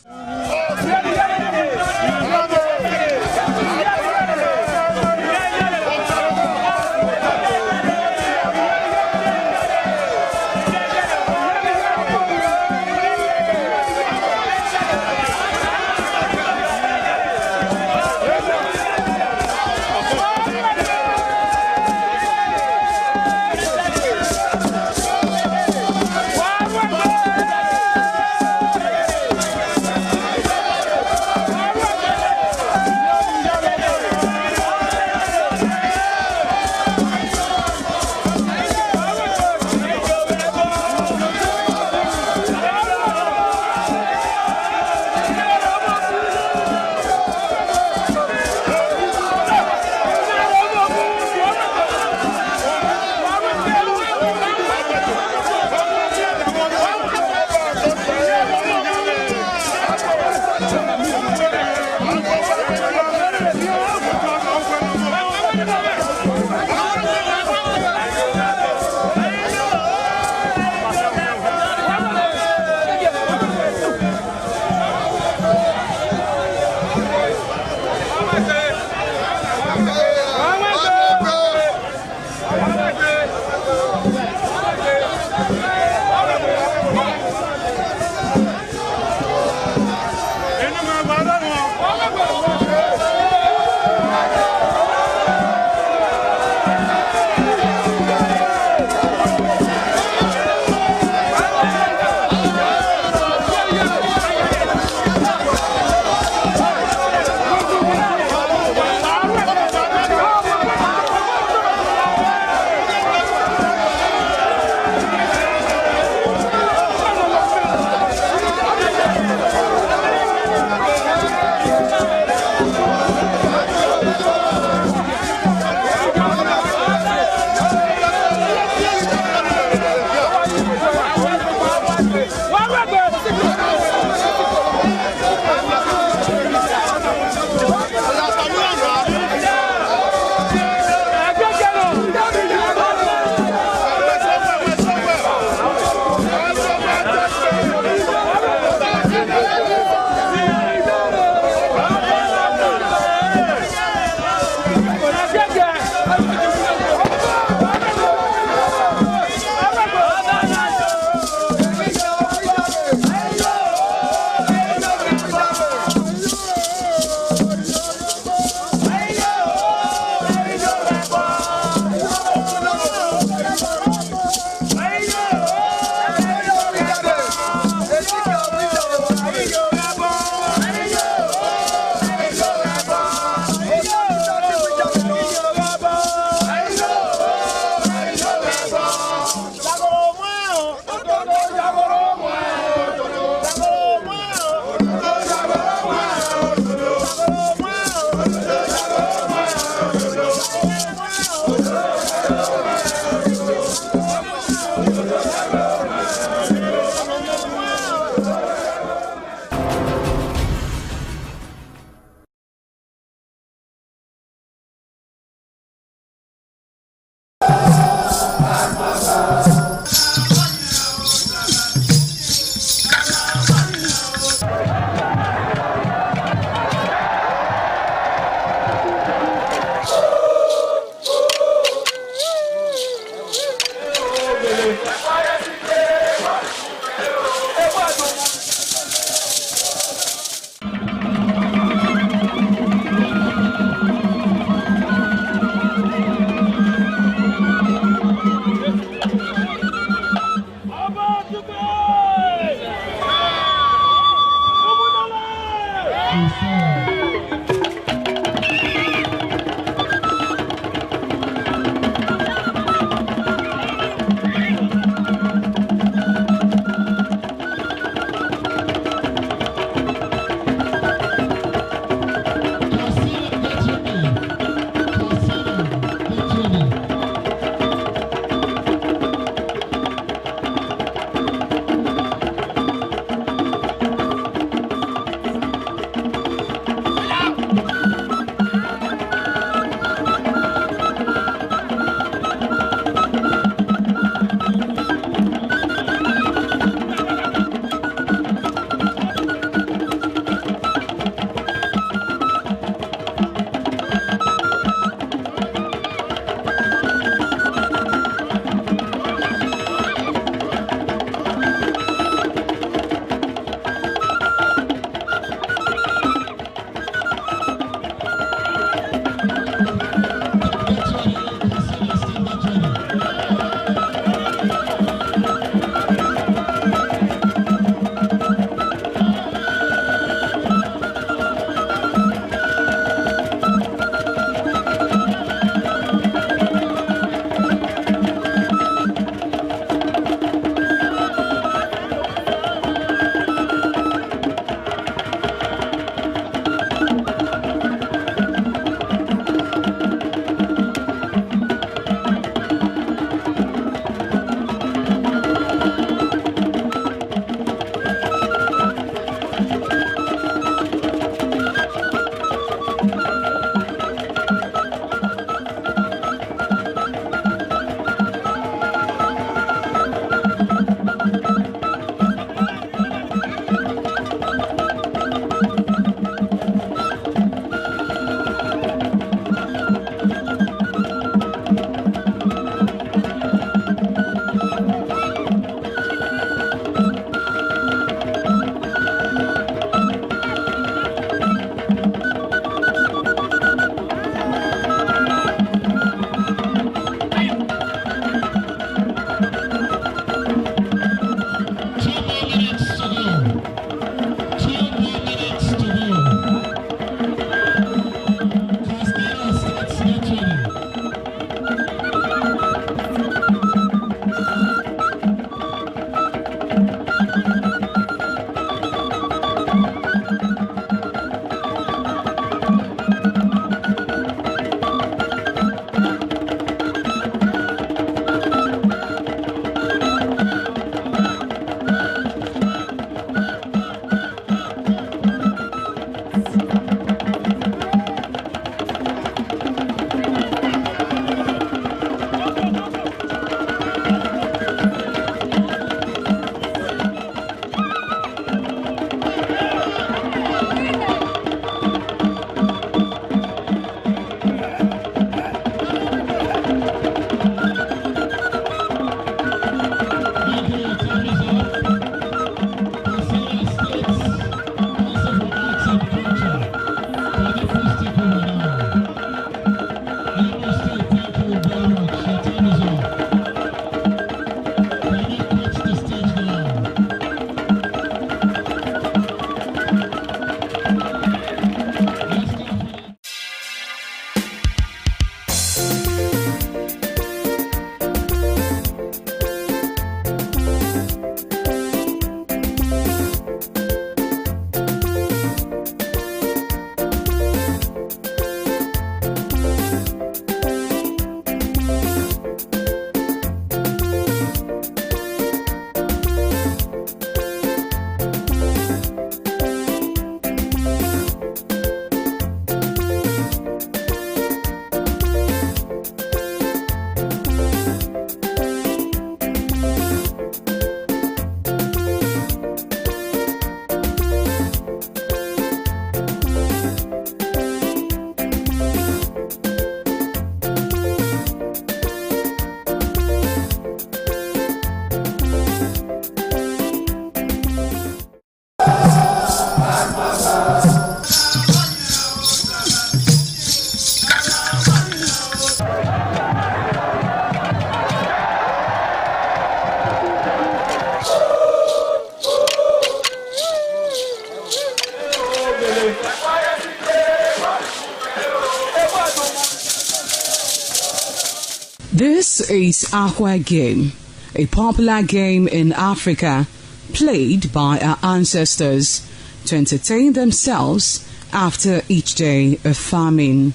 This is Akwa Game, a popular game in Africa played by our ancestors to entertain themselves after each day of farming.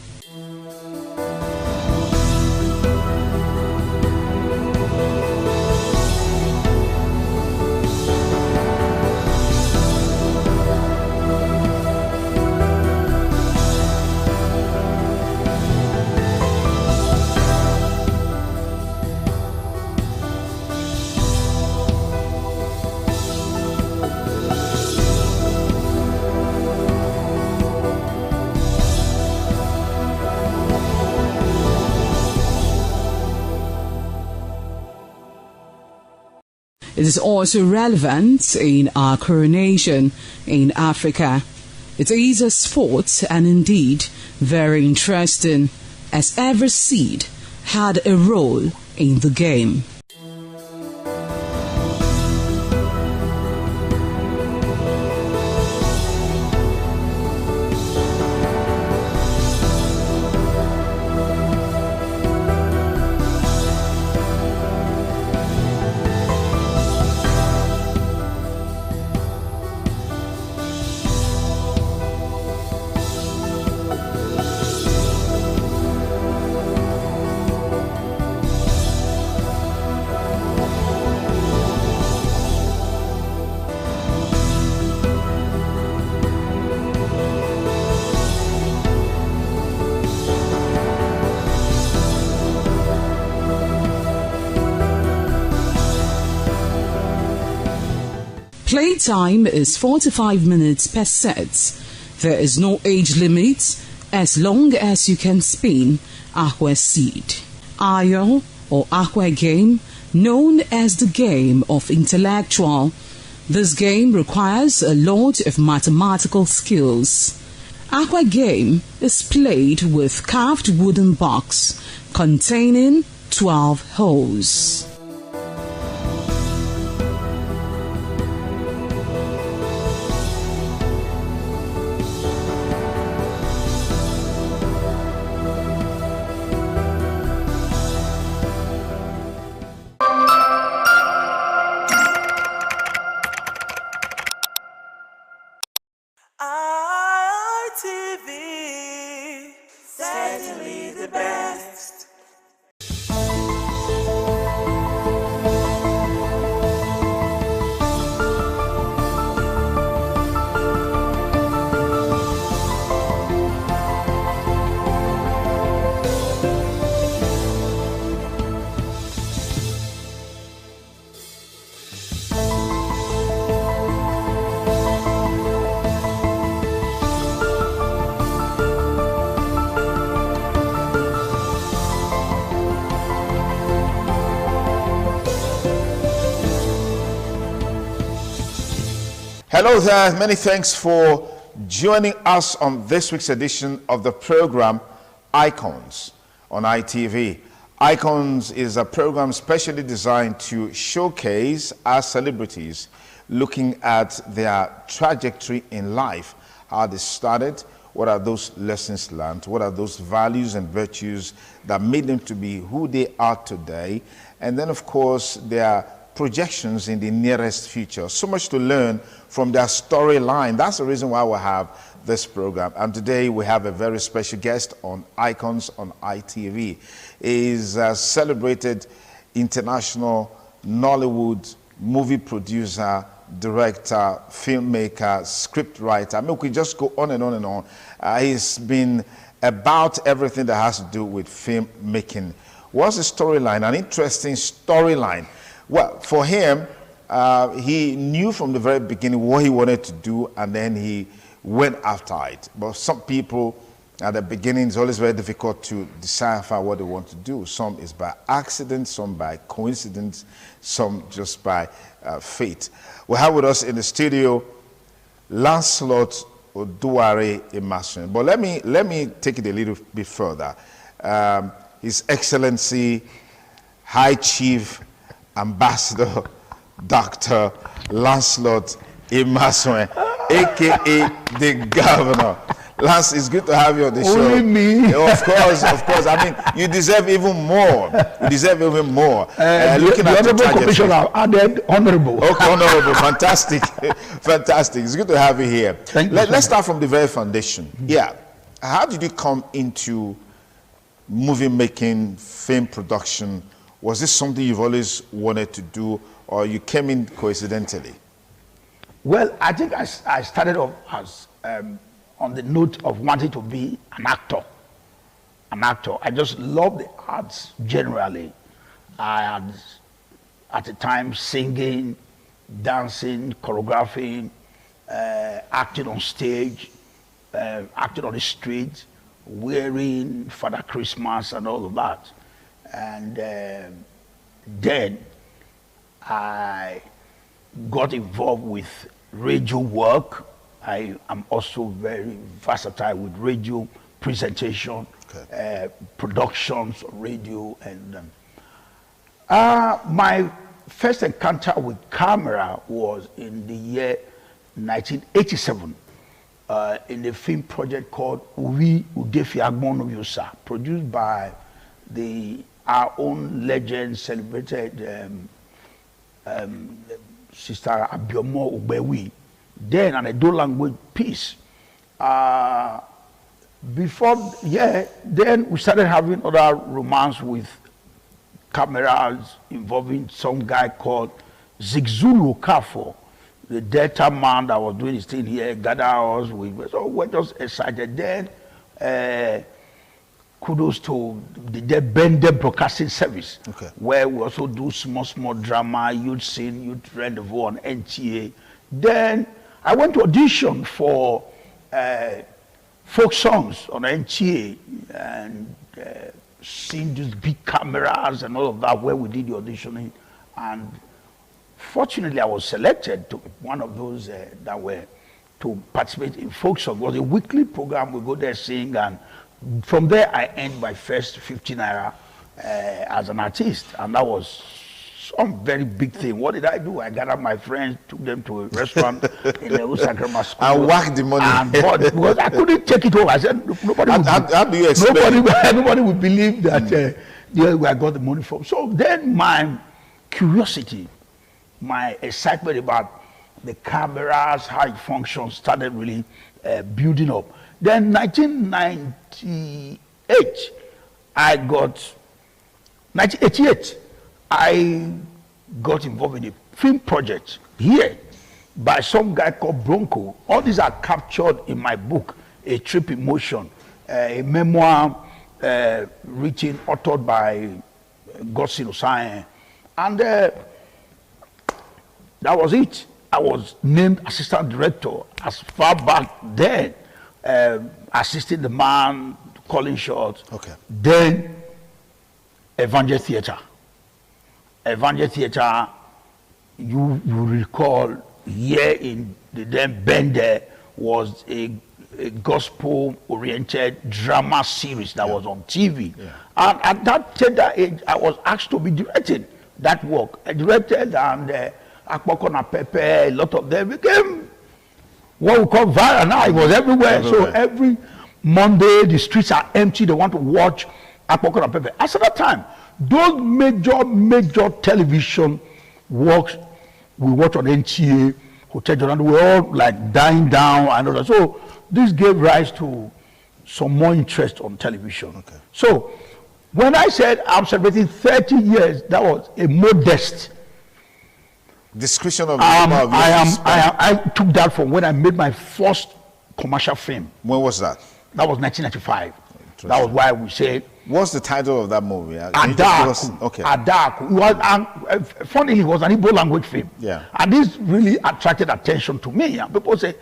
It is also relevant in our coronation in Africa. It is a sport and indeed very interesting, as every seed had a role in the game. Playtime is 45 minutes per set. There is no age limit as long as you can spin Akwa seed. Ayo or Akwa game, known as the game of intellectual. This game requires a lot of mathematical skills. Akwa game is played with carved wooden box containing 12 holes. ITV, certainly the best. Hello there, many thanks for joining us on this week's edition of the program Icons on ITV. Icons is a program specially designed to showcase our celebrities looking at their trajectory in life, how they started, what are those lessons learned, what are those values and virtues that made them to be who they are today, and then of course their projections in the nearest future. So much to learn from their storyline. That's the reason why we have this program. And today we have a very special guest on Icons on ITV. He is a celebrated international Nollywood movie producer, director, filmmaker, scriptwriter. I mean, we can just go on and on and on. He's been about everything that has to do with filmmaking. What's the storyline? An interesting storyline. Well, for him, he knew from the very beginning what he wanted to do, and then he went after it. But some people, at the beginning, it's always very difficult to decipher what they want to do. Some is by accident, some by coincidence, some just by fate. We have with us in the studio Lancelot Oduare Emasuen. But let me take it a little bit further. His Excellency High Chief Ambassador Dr. Lancelot Emasuen, aka the Governor. Lance, it's good to have you on the show. Only me. Of course. I mean, you deserve even more. Looking at the Honorable Commissioner added honorable. Okay, honorable. Fantastic. It's good to have you here. Let's start from the very foundation. Yeah. How did you come into movie making, film production? Was this something you've always wanted to do, or you came in coincidentally? Well, I think I started off as on the note of wanting to be an actor. I just love the arts generally. I had, at the time, singing, dancing, choreographing, acting on stage, acting on the street, wearing Father Christmas and all of that. And then I got involved with radio work. I am also very versatile with radio presentation, productions, radio, and my first encounter with camera was in the year 1987 in a film project called Uwi Udefi Agbonoviosa, produced by our own legend, celebrated Sister Abiomo Ubewi, then an Edo language piece. Then we started having other romance with cameras involving some guy called Zigzulu Kafo, the Delta man that was doing his thing here, gathered us. So we're just excited. Then kudos to the Bende Broadcasting Service, where we also do small drama, youth scene, youth rendezvous on NTA. Then I went to audition for folk songs on NTA and seeing these big cameras and all of that, where we did the auditioning. And fortunately, I was selected to one of those that were to participate in folk song. It was a weekly program. We go there, sing, and from there I earned my first 50 naira as an artist, and that was some very big thing. What did I do? I gathered my friends, took them to a restaurant in the Usagrama school. And whacked the money. And because I couldn't take it home. I said, nobody would believe that where I got the money from. So then my curiosity, my excitement about the cameras, how it functions, started really building up. Then 1988, 1988, I got involved in a film project here by some guy called Bronco. All these are captured in my book, A Trip in Motion, a memoir written, authored by Godson Osae. And that was it. I was named assistant director as far back then, assisting the man, calling shots. Then Evangel Theatre. Evangel Theatre, you recall, here in the then Bende was a gospel-oriented drama series that was on TV. And at that tender age, I was asked to be directing that work. I directed, and Akpoko na Pepe, a lot of them became what we call viral now. It was everywhere. So every Monday, the streets are empty. They want to watch Akpoko na Pepe. At that time, those major television works we watch on NTA, Hotel Jordan, we were all like dying down and all that. So this gave rise to some more interest on television. So when I said I'm celebrating 30 years, that was a modest description of I took that from when I made my first commercial film. When was that? That was 1995. That was why we said. What's the title of that movie? Adaku. Adaku. It was, funnily, it was an Igbo language film. Yeah. And this really attracted attention to me. And people say,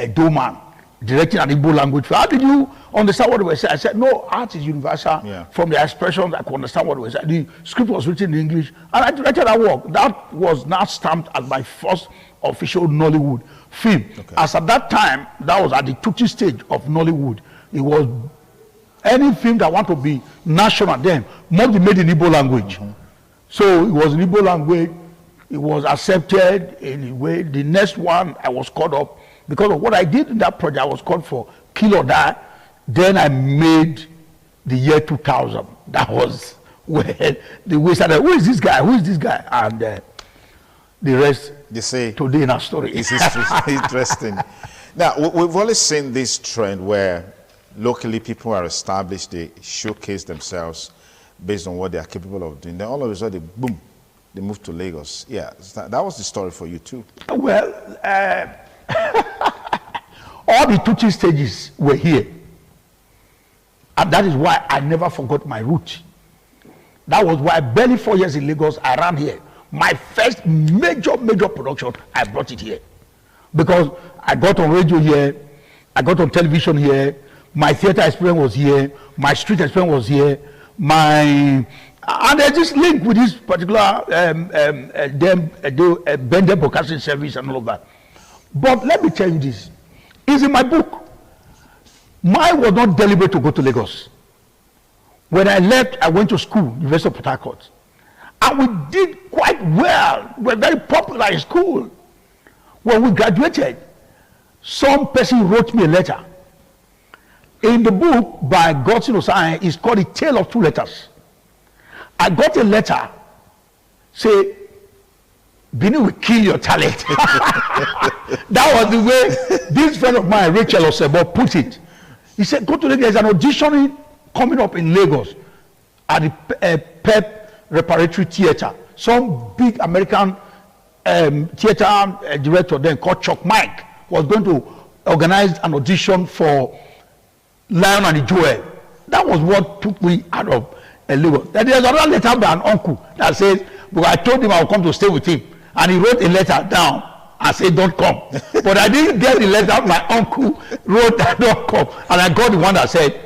Edo man directing an Igbo language film. How did you understand what they were saying? I said, no, art is universal. From the expressions, I could understand what they were saying. The script was written in English. And I directed that work. That was now stamped as my first official Nollywood film. As at that time, that was at the tutti stage of Nollywood. It was any film that want to be national then must be made in Igbo language. So it was in Igbo language. It was accepted in a way. The next one, I was called up because of what I did in that project. I was called for Kill or Die. Then I made the year 2000. That was where we started. Who is this guy? Who is this guy? And the rest, they say, today in our story. It's interesting. Now, we've always seen this trend where locally people are established, they showcase themselves based on what they are capable of doing. Then all of a sudden, boom, they move to Lagos. Yeah, that was the story for you too. Well, all the teaching stages were here. And that is why I never forgot my root. That was why barely 4 years in Lagos, I ran here. My first major production, I brought it here. Because I got on radio here, I got on television here, my theater experience was here, my street experience was here, and there's this link with this particular Bender Broadcasting Service and all of that. But let me tell you this, it's in my book. Mine was not deliberate to go to Lagos. When I left, I went to school, University of Port Harcourt. And we did quite well. We were very popular in school. When we graduated, some person wrote me a letter. In the book by Godson Osai, it's called A Tale of Two Letters. I got a letter, say, Benin will kill your talent. That was the way this friend of mine, Rachel Osebo, put it. He said, go to Lagos, there's an auditioning coming up in Lagos at the PEP Reparatory Theater. Some big American theater director then called Chuck Mike was going to organize an audition for Lion and the Jewel. That was what took me out of Lagos. Then there's another letter by an uncle that says, because I told him I would come to stay with him. And he wrote a letter down and said, don't come. But I didn't get the letter my uncle wrote that don't come. And I got the one that said,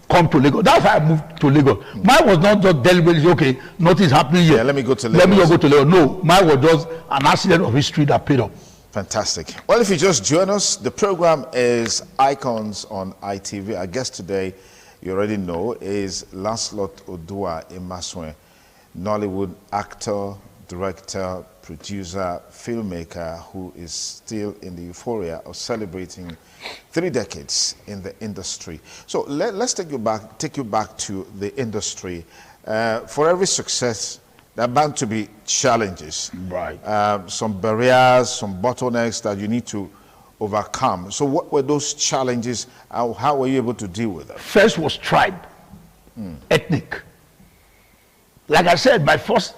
come to Lagos. That's why I moved to Lagos. Mine was not just deliberately, okay, nothing's happening here. Yeah, let me go to Lagos. Let me go to Lagos. No, mine was just an accident of history that paid off. Fantastic. Well, if you just join us, the program is Icons on ITV. Our guest today, you already know, is Lancelot Odua Emaswe, Nollywood actor, director, producer, filmmaker who is still in the euphoria of celebrating 3 decades in the industry. So let's take you back to the industry. For every success, there are bound to be challenges. Right. Some barriers, some bottlenecks that you need to overcome. So what were those challenges? How were you able to deal with them? First was tribe, ethnic. Like I said, my first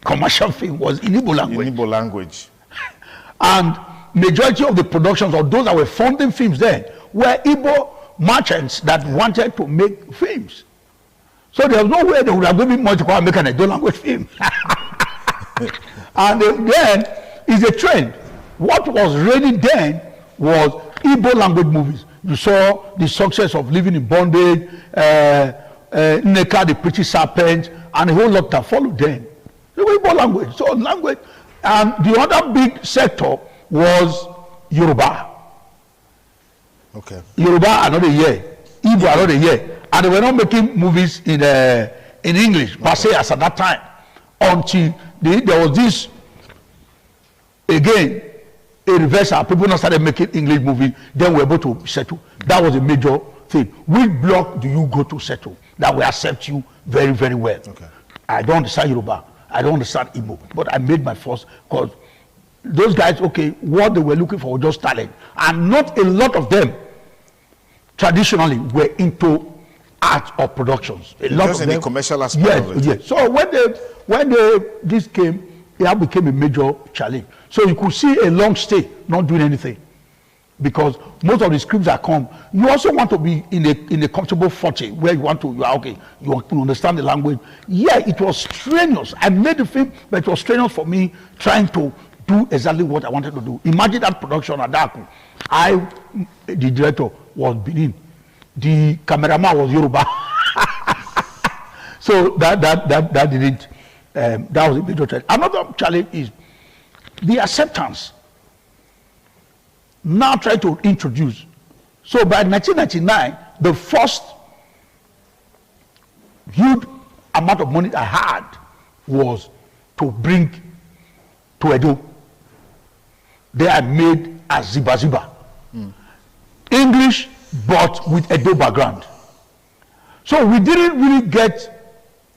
commercial film was in Igbo language. In Igbo language. And majority of the productions of those that were funding films then were Igbo merchants that wanted to make films. So there was no way they would have given money to go and make an Edo language film. And then it's a trend. What was ready then was Igbo language movies. You saw the success of Living in Bondage, Nneka the Pretty Serpent, and a whole lot that followed then. The Igbo language. So language. And the other big sector was Yoruba. Okay. Yoruba another year. Igbo another year. And they were not making movies in English, per se, as at that time. Until there was this, again, a reversal. People now started making English movies. Then we were able to settle. That was a major thing. Which block do you go to settle that will accept you very, very well? Okay. I don't understand Yoruba. I don't understand Igbo. But I made my first, because those guys, okay, what they were looking for was just talent. And not a lot of them, traditionally, were into art or productions. A lot just of in them, the commercial aspect of it. Yes. So when this came, it became a major challenge. So you could see a long stay not doing anything, because most of the scripts that come, you also want to be in a comfortable footing where you are okay, you want to understand the language. Yeah, it was strenuous. I made the film, but it was strenuous for me trying to do exactly what I wanted to do. Imagine that production at Daku. The director was Benin. The cameraman was Yoruba. So that didn't, that was a major challenge. Another challenge is the acceptance. Now try to introduce. So by 1999, the first huge amount of money I had was to bring to Edo. There I made as Ziba Ziba. English, but with Edo background. So we didn't really get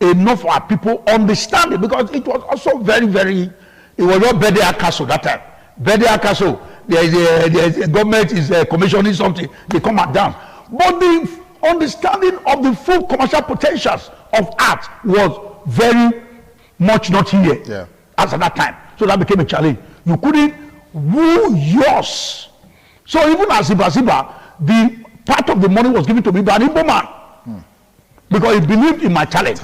enough of our people understanding, because it was also very, very, it was not Bedea Castle that time. Bedea Castle, there is a government is commissioning something, they come out down. But the understanding of the full commercial potentials of art was very much not here as at that time. So that became a challenge. You couldn't woo yours. So even as Ziba Ziba, the part of the money was given to me by an Igbo man, because he believed in my talent.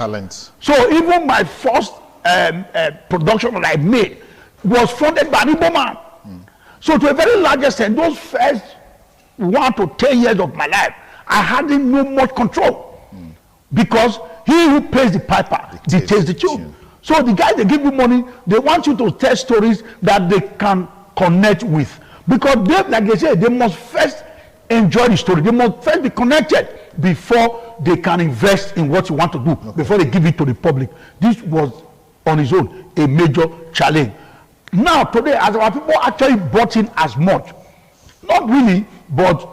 So even my first production that I made was funded by an Igbo man. So to a very large extent, those first 1 to 10 years of my life, I hadn't no much control, because he who plays the piper dictates the tune. So the guys, they give you money, they want you to tell stories that they can connect with, because they, like they say, they must first enjoy the story. They must first be connected before they can invest in what you want to do, before they give it to the public. This was on its own a major challenge. Now today, as our people actually bought in as much, not really, but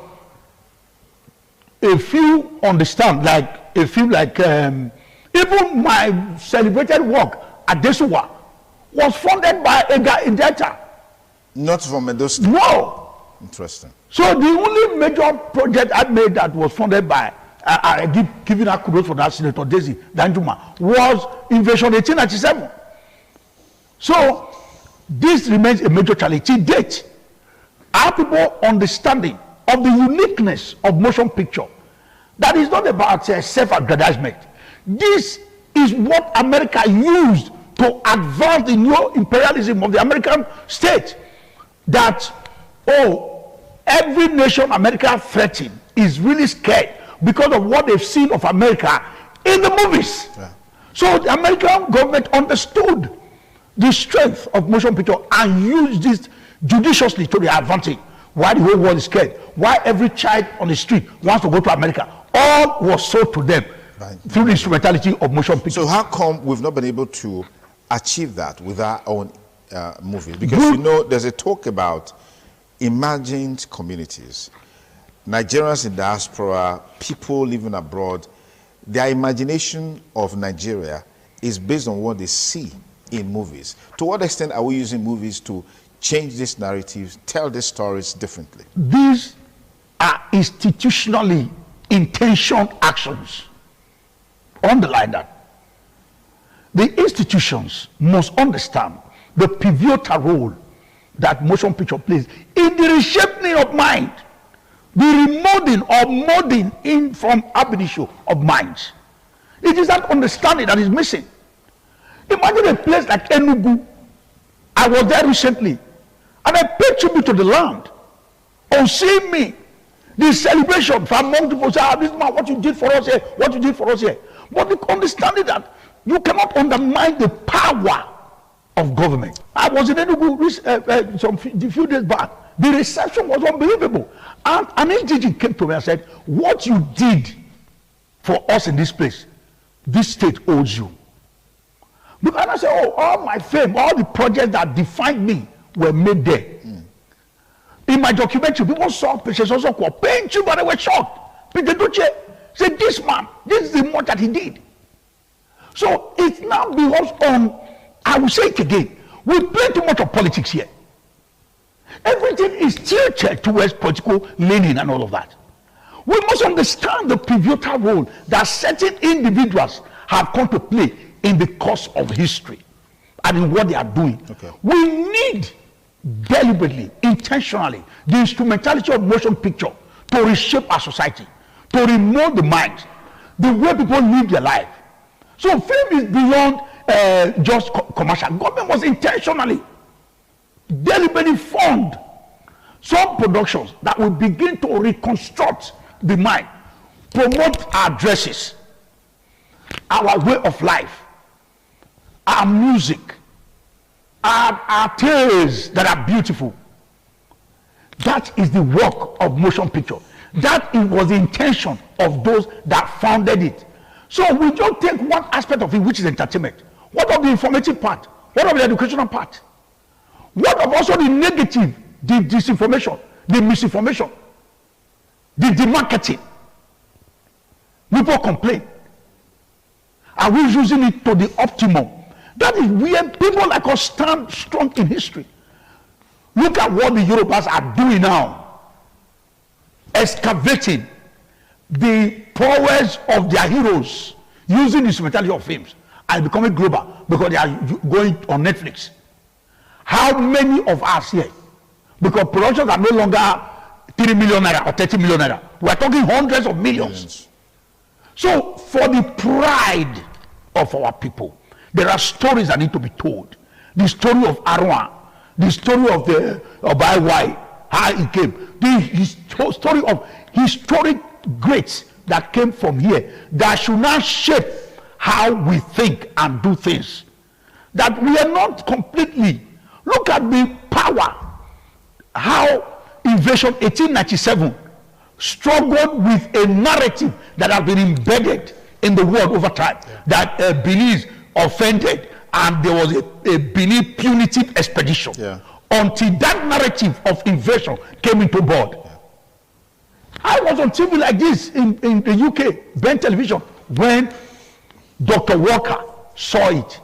a few understand, like a few, like even my celebrated work at Desuwa was funded by a guy in Delta. Not from Edo State? No. Interesting. So the only major project I made that was funded by, I give giving out kudos for that, Senator Daisy Danjuma, was Invasion 1897. So this remains a major challenge. To date, our people understanding of the uniqueness of motion picture, that is not about self-aggrandizement. This is what America used to advance the neo-imperialism of the American state. That, every nation America threatened is really scared because of what they've seen of America in the movies. So the American government understood the strength of motion picture and used this judiciously to their advantage. Why the whole world is scared, why every child on the street wants to go to America, all was sold to them through the instrumentality of motion picture. So how come we've not been able to achieve that with our own movies? Because you know, there's a talk about imagined communities, Nigerians in diaspora, people living abroad. Their imagination of Nigeria is based on what they see in movies. To what extent are we using movies to change these narratives, tell these stories differently? These are institutionally intentioned actions. Underline that. The institutions must understand the pivotal role that motion picture plays in the reshaping of mind, the remolding or molding in from ab initio of minds. It is that understanding that is missing. Imagine a place like Enugu. I was there recently, and I paid tribute to the land. On seeing me, the celebration for among people say, this man, what you did for us here, what you did for us here. But the understanding that you cannot undermine the power of government. I was in Enugu a few days back. The reception was unbelievable. And an NGG came to me and said, what you did for us in this place, this state owes you. Because I said, all my fame, all the projects that defined me were made there. In my documentary, people saw Patience also paying you, but they were shocked. Peter Duce said, this man, this is the much that he did. So it now becomes on, I will say it again, we play too much of politics here. Everything is tilted towards political leaning and all of that. We must understand the pivotal role that certain individuals have come to play in the course of history and in what they are doing. We need deliberately, intentionally, the instrumentality of motion picture to reshape our society, to remold the mind, the way people live their life. So film is beyond just commercial. Government must intentionally, deliberately fund some productions that will begin to reconstruct the mind, promote our dresses, our way of life, our music, our tales that are beautiful. That is the work of motion picture. That was the intention of those that founded it. So we don't take one aspect of it, which is entertainment. What of the informative part? What of the educational part? What of also the negative the disinformation, the misinformation, the demarketing. People complain. Are we using it to the optimum? That is where people like us stand strong in history. Look at what the Yorubas are doing now. Excavating the prowess of their heroes, using the instrumentality of films and becoming global because they are going on Netflix. How many of us here, because productions are no longer 3 million naira or 30 million naira, we are talking hundreds of millions. So for the pride of our people, there are stories that need to be told. The story of Arwa, the story of the Baiwai, how it came, the story of historic greats that came from here that should not shape how we think and do things. That we are not completely. Look at the power, how Invasion 1897 struggled with a narrative that has been embedded in the world over time, that Benin offended and there was a Benin punitive expedition until that narrative of invasion came into board. I was on TV like this in the UK, Ben Television, when Dr. Walker saw it,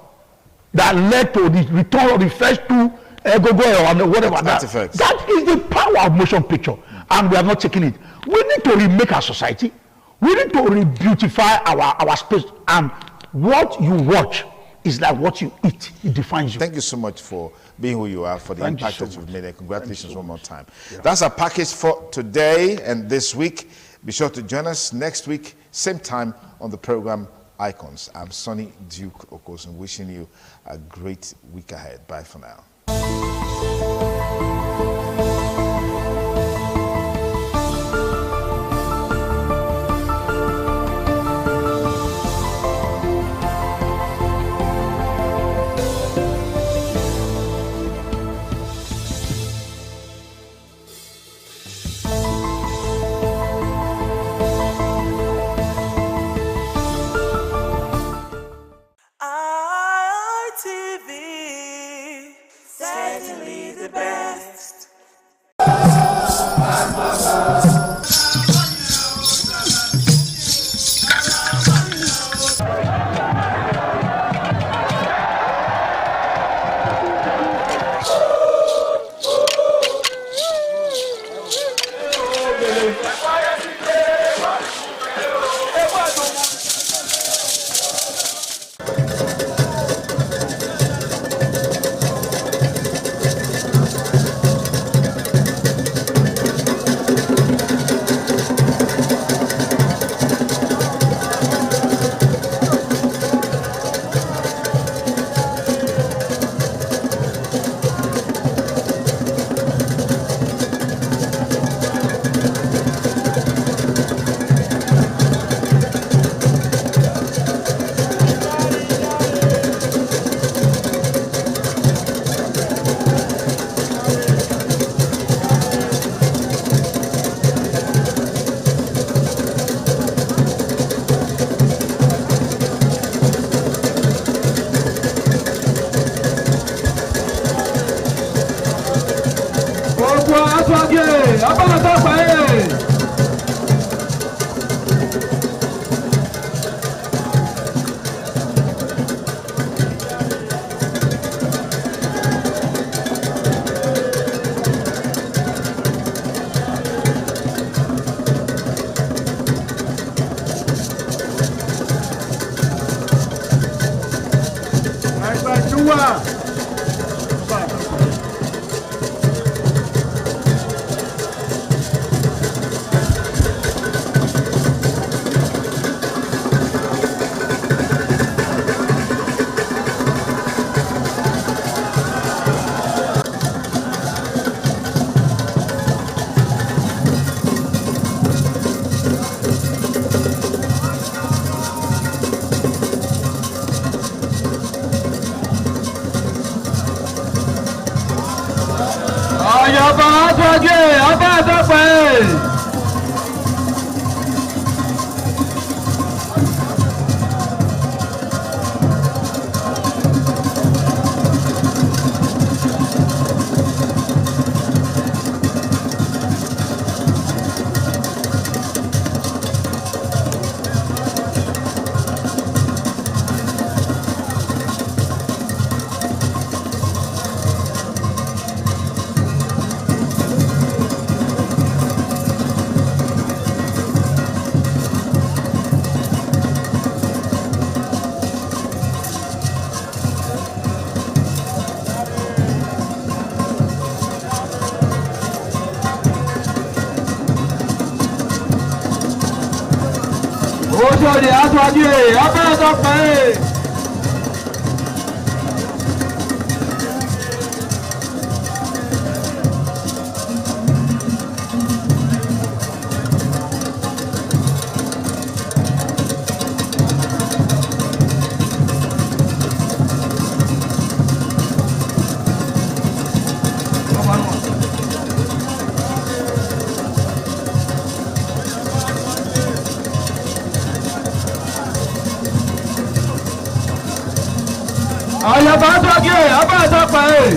that led to the return of the first two and whatever. That is the power of motion picture, and we are not taking it. We need to remake our society. We need to re-beautify our space, and what you watch is like what you eat. It defines you. Thank you so much for being who you are, for the impact that you've made, and congratulations one more time. That's our package for today and this week. Be sure to join us next week, same time on the program Icons. I'm Sonny Duke Okosun, wishing you a great week ahead. Bye for now. ITV, certainly the best. Aṣọ́de aṣáájú ẹ̀ ọbẹ̀ ọ̀dọ́pẹ̀ ẹ̀. Àyàbá sọ́kì ẹ̀ ọbẹ̀ ọ̀dọ́pẹ̀ ẹ̀.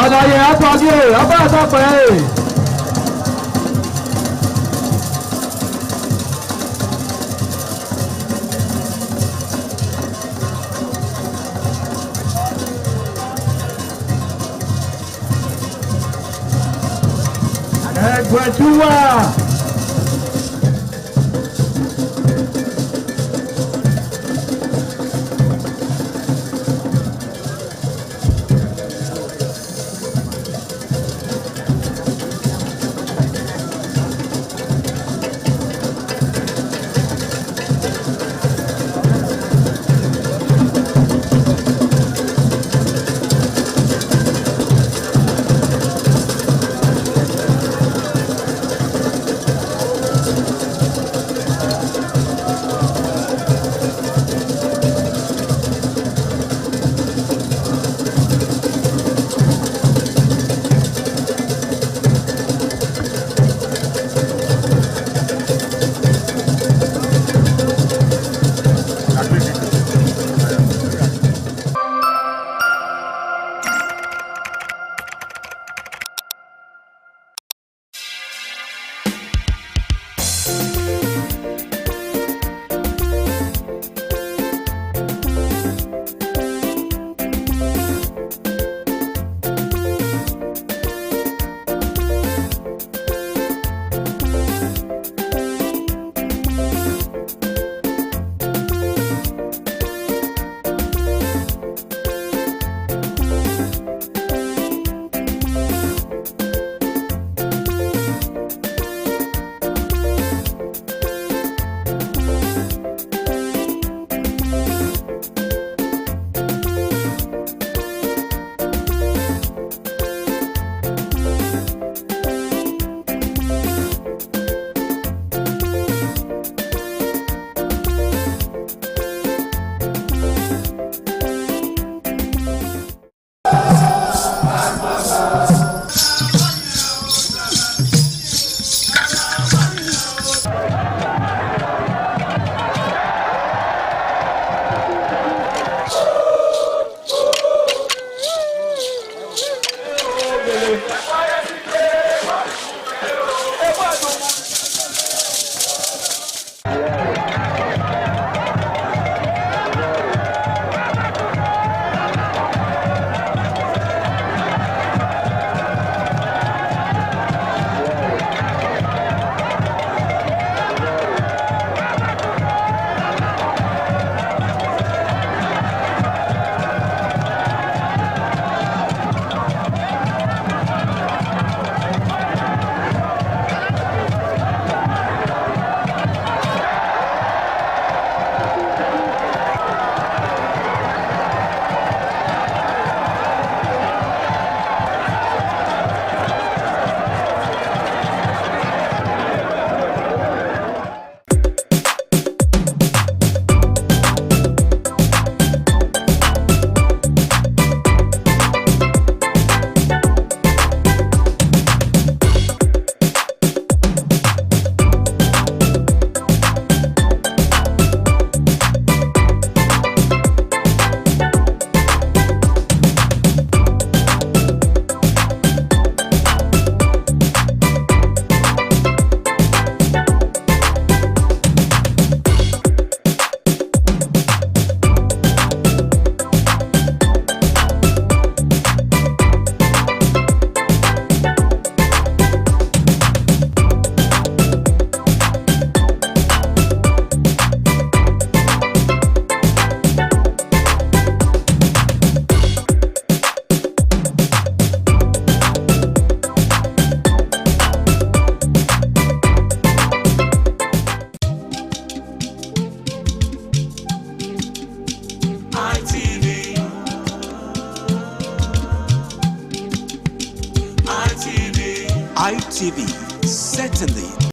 Àlàyé àtọ́jú ẹ̀ ọbẹ̀ ọ̀dọ́pẹ̀ ẹ̀. Ẹgbẹ̀dúwà. ITV, certainly